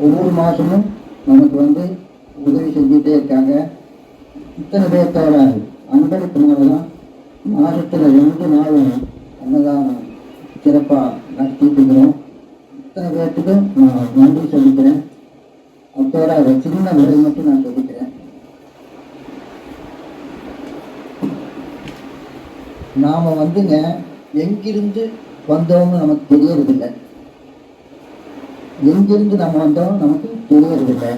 ஒவ்வொரு மாதமும் நமக்கு வந்து உதவி செஞ்சுட்டே இருக்காங்க. இத்தனை பேர்த்தோட அன்பளிப்புனால தான் மாதத்தில் 2 நாளும் அன்னதானம் சிறப்பாக நடத்திட்டு இருக்கிறோம். இத்தனை பேர்த்துக்கும் நான் நன்றி சொல்லிக்கிறேன். அதோட ஒரு சின்ன முறை மட்டும் நான் சொல்லிக்கிறேன். நாம் வந்துங்க எங்கிருந்து வந்தோம்னு நமக்கு தெரியறதில்லை. எங்கிருந்து நம்ம வந்தோம் நமக்கு தெரியறதில்லை.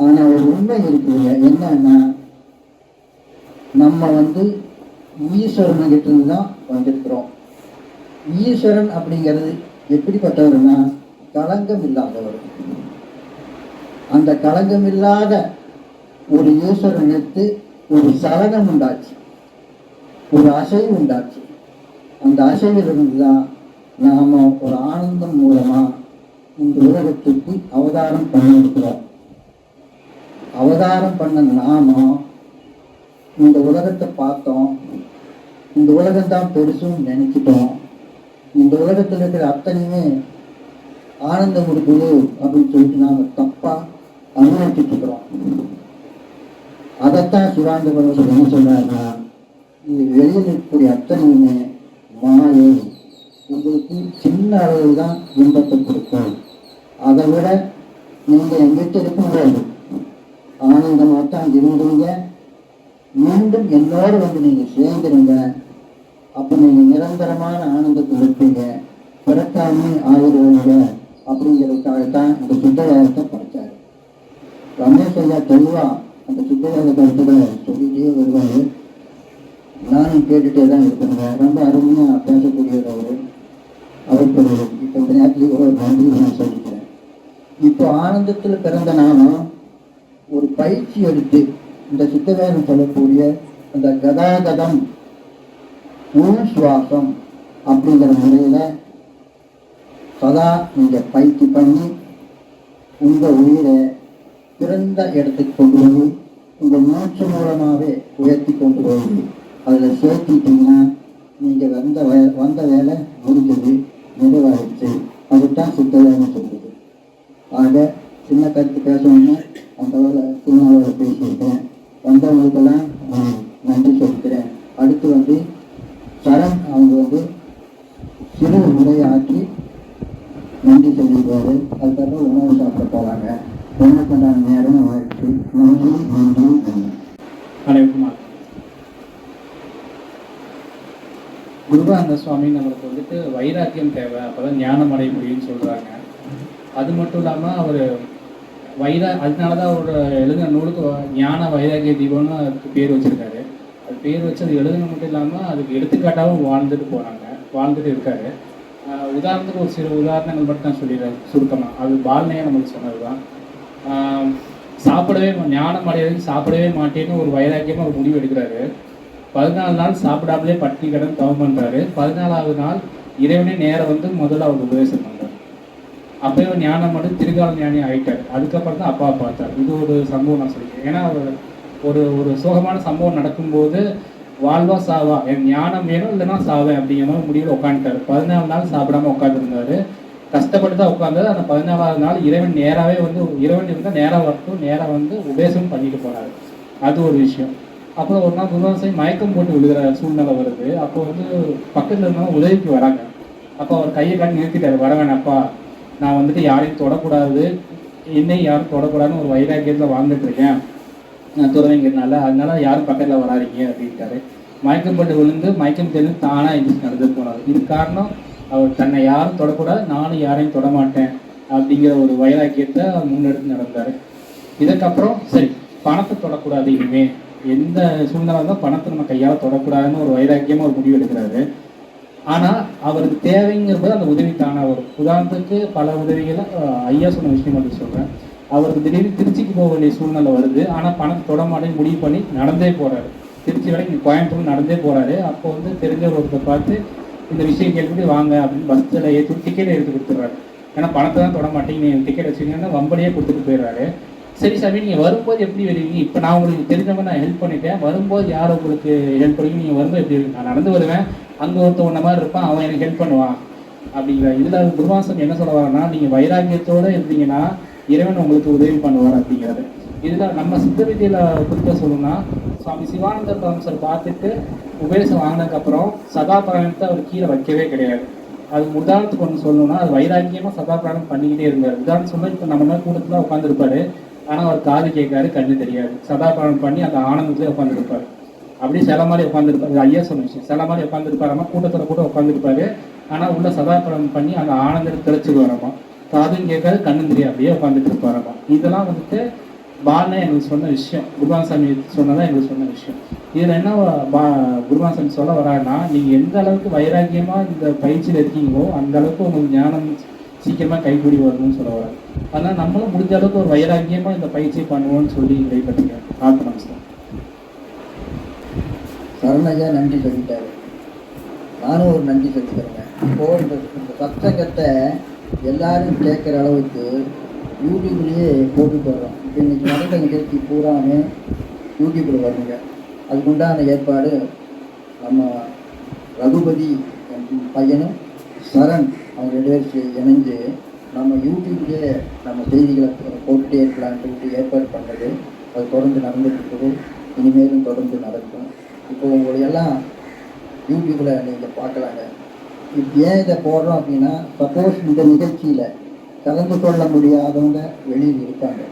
ஆனால் ஒரு உண்மை இருக்குதுங்க. என்னன்னா, நம்ம வந்து ஈஸ்வரன்கிட்ட இருந்து தான் வந்திருக்கிறோம். ஈஸ்வரன் அப்படிங்கிறது எப்படிப்பட்டவர்னா, களங்கம் இல்லாதவர். அந்த களங்கம் இல்லாத ஒரு ஈஸ்வரனுக்கு ஒரு சலனம் உண்டாச்சு, ஒரு அசைவு உண்டாச்சு. அந்த அசைவிலிருந்து தான் நாம் ஒரு ஆனந்தம் மூலமாக இந்த உலகத்துக்கு அவதாரம் பண்ணியிருக்கிறோம். அவதாரம் பண்ண நாம இந்த உலகத்தை பார்த்தோம். இந்த உலகம்தான் பெருசுன்னு நினைச்சிட்டோம். இந்த உலகத்தில் இருக்கிற அத்தனையுமே ஆனந்தம் கொடுக்குது அப்படின்னு சொல்லிட்டு நாம் தப்பாக அனுமதிச்சுட்டு இருக்கிறோம். அதைத்தான் சிவானந்த பரமேஸ்வரர் என்ன சொல்றாருன்னா, இது வெளியில் இருக்கக்கூடிய அத்தனையுமே மாயை, உங்களுக்கு சின்ன அளவு தான் இன்பத்தை கொடுக்கும். அதை விட நீங்கள் எங்கிட்ட இருக்க முடியாது. ஆனந்தமாக தான் இருந்தீங்க. மீண்டும் என்னோடு வந்து நீங்கள் சேர்ந்துருங்க. அப்போ நீங்கள் நிரந்தரமான ஆனந்தத்தை இருப்பீங்க, பிறக்காமே ஆயிடுவீங்க. அப்படிங்கிறதுக்காகத்தான் இந்த சுத்தவேதத்தை படித்தார். ரமேஷ் ஐயா தெளிவாக அந்த சுத்தவேத கருத்துல சொல்லிகிட்டே வருவார். நானும் கேட்டுகிட்டே தான் இருக்கிறேங்க. ரொம்ப அருமையாக பேசக்கூடியவர் அவர். அவருக்கு இப்போ இந்த நேரத்துலேயே ஒரு நன்றி நான் சொல்லிக்கிறேன். இப்போ ஆனந்தத்தில் பிறந்த நானும் ஒரு பயிற்சி எடுத்து இந்த சித்தவேதம் சொல்லக்கூடிய அந்த கதாகதம் உள் சுவாசம் அப்படிங்கிற முறையில் சதா நீங்கள் பயிற்சி பண்ணி உங்கள் உயிரை பிறந்த இடத்துக்கு கொண்டு போய் உங்கள் மூச்சு மூலமாகவே உயர்த்தி கொண்டு போய் அதில் சேர்த்திட்டீங்கன்னா நீங்கள் வந்த வேலை முடிஞ்சது, நிறைவாயிடுச்சு. அதுதான் சித்தவேதம் சொல்லுது. ஆக சின்ன கருத்து பேசணும்னா அந்த வேலை சின்ன வேலை பேசியிருக்கேன். வந்தவங்களுக்கெல்லாம் நன்றி சொல்லிக்கிறேன். அடுத்து வந்து சரண் அவங்க வந்து சிறு உரையாற்றி நன்றி சொல்லிடுவாரு. அதுக்கப்புறம் உணவு சாப்பிட போகிறாங்க. உணவுக்கான நேரம் ஆயிடுச்சு. நன்றி நன்றி நன்றி. அனைவருக்குமா குருவானந்த சுவாமி நம்மளுக்கு வந்துட்டு வைராக்கியம் தேவை, அப்போதான் ஞானம் அடைய முடியும்னு சொல்கிறாங்க. அது மட்டும் இல்லாமல் அவர் அதனால தான் அவரோட எழுதின நூலுக்கு ஞான வைராக்கிய தீபம்னு அதுக்கு பேர் வச்சுருக்காரு. அது பேர் வச்சு அது எழுதுன மட்டும் இல்லாமல் அதுக்கு எடுத்துக்காட்டாகவும் வாழ்ந்துட்டு இருக்காரு. உதாரணத்துக்கு ஒரு சில உதாரணங்கள் மட்டும் நான் சொல்லிடுறேன் சுருக்கமாக. அது பால்னையாக நம்மளுக்கு சொன்னது தான். ஞானம் அடையிறதுக்கு சாப்பிடவே மாட்டேன்னு ஒரு வைராக்கியமாக ஒரு முடிவு எடுக்கிறாரு. 14 நாள் சாப்பிடாமலே பட்டினி கடன் தவம் பண்ணுறாரு. 14ஆவது நாள் இறைவனே நேரம் வந்து முதல்ல அவர் உபதேசம் பண்ணுறாரு. அப்போ ஞானம் மட்டும் திருகால ஞானி ஆகிட்டார். அதுக்கப்புறம் தான் அப்பா பார்த்தார். இது ஒரு சம்பவம் நான் சொல்லிக்கிறேன். ஏன்னா ஒரு சோகமான சம்பவம் நடக்கும்போது வாழ்வா சாவா, என் ஞானம் வேணும் இல்லைன்னா சாவேன் அப்படிங்கிற மாதிரி முடிவில் உட்காந்துட்டார். 14 நாள் சாப்பிடாம உட்காந்துருந்தாரு. கஷ்டப்பட்டு தான் உட்காந்து அந்த 14ஆவது நாள் இறைவன் நேராகவே வந்து இறைவன் இருந்தால் நேராக வரட்டும், நேராக வந்து உபதேசம் பண்ணிட்டு போனார். அது ஒரு விஷயம். அப்புறம் ஒரு நாள் குருவாசை மயக்கம் போட்டு விழுகிற சூழ்நிலை வருது. அப்போ வந்து பக்கத்தில் இருந்தாலும் உதவிக்கு வராங்க. அப்போ அவர் கையை காட்டி நிறுத்திட்டார். வர வேணாப்பா, நான் வந்துட்டு யாரையும் தொடக்கூடாது, என்னையும் யாரும் தொடக்கூடாதுன்னு ஒரு வைராக்கியத்தில் வாழ்ந்துட்டு இருக்கேன். துறவைங்கிறதுனால, அதனால யாரும் பக்கத்தில் வராதீங்க அப்படின்ட்டாரு. மயக்கம் போட்டு விழுந்து மயக்கம் தெரிந்து தானாக எந்திரிச்சு நடந்து போனார். இது காரணம் அவர் தன்னை யாரும் தொடக்கூடாது, நானும் யாரையும் தொடமாட்டேன் அப்படிங்கிற ஒரு வைராக்கியத்தை முன்னெடுத்து நடந்தார். இதுக்கப்புறம் சரி பணத்தை தொடக்கூடாது, இனிமே எந்த சூழ்நிலை இருந்தால் பணத்தை நம்ம கையால் தொடக்கூடாதுன்னு ஒரு வைராக்கியமாக ஒரு முடிவு எடுக்கிறாரு. ஆனால் அவருக்கு தேவைங்கிற போது அந்த உதவி தானாக வரும். உதாரணத்துக்கு பல உதவிகளை ஐயா சொன்ன விஷயம் மட்டும் சொல்கிறேன். அவருக்கு திடீர்னு திருச்சிக்கு போக வேண்டிய சூழ்நிலை வருது. ஆனால் பணத்தை தொடமாட்டேன்னு முடிவு பண்ணி நடந்தே போகிறாரு. திருச்சி வரைக்கும் கோயம்புத்தூர் நடந்தே போகிறாரு. அப்போ வந்து தெரிஞ்ச ஒருத்தரை பார்த்து இந்த விஷயம் கேள்விட்டு வாங்க அப்படின்னு பஸ்ஸில் ஏற்றி டிக்கெட் எடுத்து கொடுத்துட்றாரு. ஏன்னா பணத்தை தான் தொட மாட்டேங்க, நீங்கள் டிக்கெட் வச்சுக்கீங்கன்னா வம்படியே கொடுத்துட்டு போயிடுறாரு. சரி சாமி, நீங்கள் வரும்போது எப்படி வருவீங்க? இப்போ நான் உங்களுக்கு தெரிஞ்சவங்க நான் ஹெல்ப் பண்ணிட்டேன், வரும்போது யார் உங்களுக்கு ஹெல்ப் பண்ணுவீங்க? நீங்கள் வரும்போது எப்படி வருவீங்க? நான் நடந்து வருவேன், அங்கே ஒருத்தர் ஒன்றை மாதிரி இருப்பான், அவன் எனக்கு ஹெல்ப் பண்ணுவான் அப்படிங்கிற இதில் குருவாசம் என்ன சொல்ல வரான்னா, நீங்கள் வைராக்கியத்தோடு இருந்தீங்கன்னா இறைவன் உங்களுக்கு உதவி பண்ணுவார் அப்படிங்கிறது. இதில் நம்ம சித்த விதியில் குறித்த சொல்லணும்னா, சுவாமி சிவானந்த பரமசர் பார்த்துட்டு உபதேசம் வாங்கினதுக்கப்புறம் சதாபிராணத்தை அவர் கீழே வைக்கவே கிடையாது. அது உதாரணத்துக்கு ஒன்று சொல்லணும்னா, அது வைராக்கியமாக சதாபிராணம் பண்ணிக்கிட்டே இருந்தார். உதாரணம் சொன்னால் இப்போ நம்ம மாதிரி கூட்டத்தில் உட்காந்துருப்பாரு, ஆனால் அவர் காது கேட்காரு, கண்ணு தெரியாது. சதாபிராணம் பண்ணி அந்த ஆனந்தத்திலே உட்காந்துருப்பார். அப்படியே சில மாதிரி உட்காந்துருப்பாரு. ஐயா சொன்ன விஷயம், சில மாதிரி உட்காந்துருப்பாராமா, கூட்டத்தில் கூட உட்காந்துருப்பாரு. ஆனால் உள்ள சதாபிராணம் பண்ணி அந்த ஆனந்தத்தை தெளிச்சுக்குவாராமா. காதும் கேட்காது, கண்ணும் தெரியாது, அப்படியே உட்காந்துட்டு இருப்பாராமா. இதெல்லாம் வந்துட்டு பாலனே எங்களுக்கு சொன்ன விஷயம், குருவாசாமி சொன்னதான் எங்களுக்கு சொன்ன விஷயம். இதில் என்ன குருவாசாமி சொல்ல வராங்கன்னா, நீங்கள் எந்த அளவுக்கு வைராக்கியமாக இந்த பயிற்சியில் இருக்கீங்களோ அந்த அளவுக்கு உங்களுக்கு ஞானம் சீக்கிரமாக கைக்கூடி வரணும்னு சொல்ல வராது. அதனால் நம்மளும் முடிஞ்ச அளவுக்கு ஒரு வைராக்கியமாக இந்த பயிற்சியை பண்ணுவோம்னு சொல்லி கைப்பற்றிக்கிறேன். ஆத்மனம் சார். சரணையா நன்றி சொல்லிட்டாரு. நானும் ஒரு நன்றி சொல்லிக்கிறேங்க. இப்போது இந்த சத்சங்கத்தை எல்லாரும் கேட்குற அளவுக்கு யூடியூப்லேயே போட்டுட்டு வரோம். இப்போ இன்றைக்கி நடந்த நிகழ்ச்சி பூராமே யூடியூப்பில் வருங்க. அதுக்குண்டான ஏற்பாடு நம்ம ரகுபதி பையனும் சரண் அவங்க 2 பேரும் இணைஞ்சு நம்ம யூடியூப்லேயே நம்ம செய்திகளை போட்டுகிட்டே இருக்கலான்ட்டு ஏற்பாடு பண்ணுறது. அது தொடர்ந்து நடந்துட்டு இருக்குது, இனிமேலும் தொடர்ந்து நடக்கும். இப்போ உங்களையெல்லாம் யூடியூப்பில் நீங்கள் பார்க்கலாங்க. இப்போ ஏன் இதை போடுறோம் அப்படின்னா, சப்போஸ் இந்த நிகழ்ச்சியில் கலந்து கொள்ள முடியாதவங்க வெளியில் இருக்காங்க.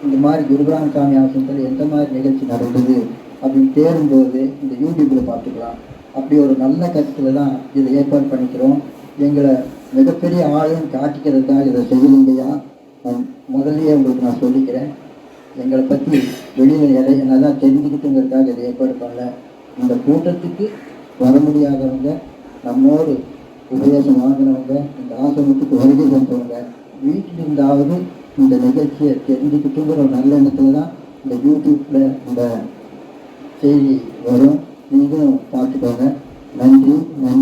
இந்த மாதிரி குருபிராம சாமி ஆசிரமத்தில் எந்த மாதிரி நிகழ்ச்சி நடந்தது அப்படின்னு தேடும்போது இந்த யூடியூப்பில் பார்த்துக்கலாம். அப்படி ஒரு நல்ல கருத்தில் தான் இதை ஏற்பாடு பண்ணிக்கிறோம். எங்களை மிகப்பெரிய ஆளும் காட்டிக்கிறதுக்காக இதை செய்யலைங்கய்யா. நான் முதல்லையே உங்களுக்கு நான் சொல்லிக்கிறேன், எங்களை பற்றி வெளியில் நல்லா தெரிஞ்சுக்கிட்டுங்கிறதுக்காக இதை ஏற்பாடு பண்ணல. இந்த கூட்டத்துக்கு வர முடியாதவங்க, நம்மோடு உபதேசம் வாங்கினவங்க, இந்த ஆசிரமத்துக்கு வருகை சென்றவங்க வீட்டில் இருந்தாவது இந்த நிகழ்ச்சியை தெரிஞ்சுக்கிட்டுங்கிற ஒரு நல்ல எண்ணத்தில் தான் இந்த யூடியூப்பில் இந்த செய்தி வரும். நீங்களும் பார்த்துக்கோங்க. நன்றி நன்றி.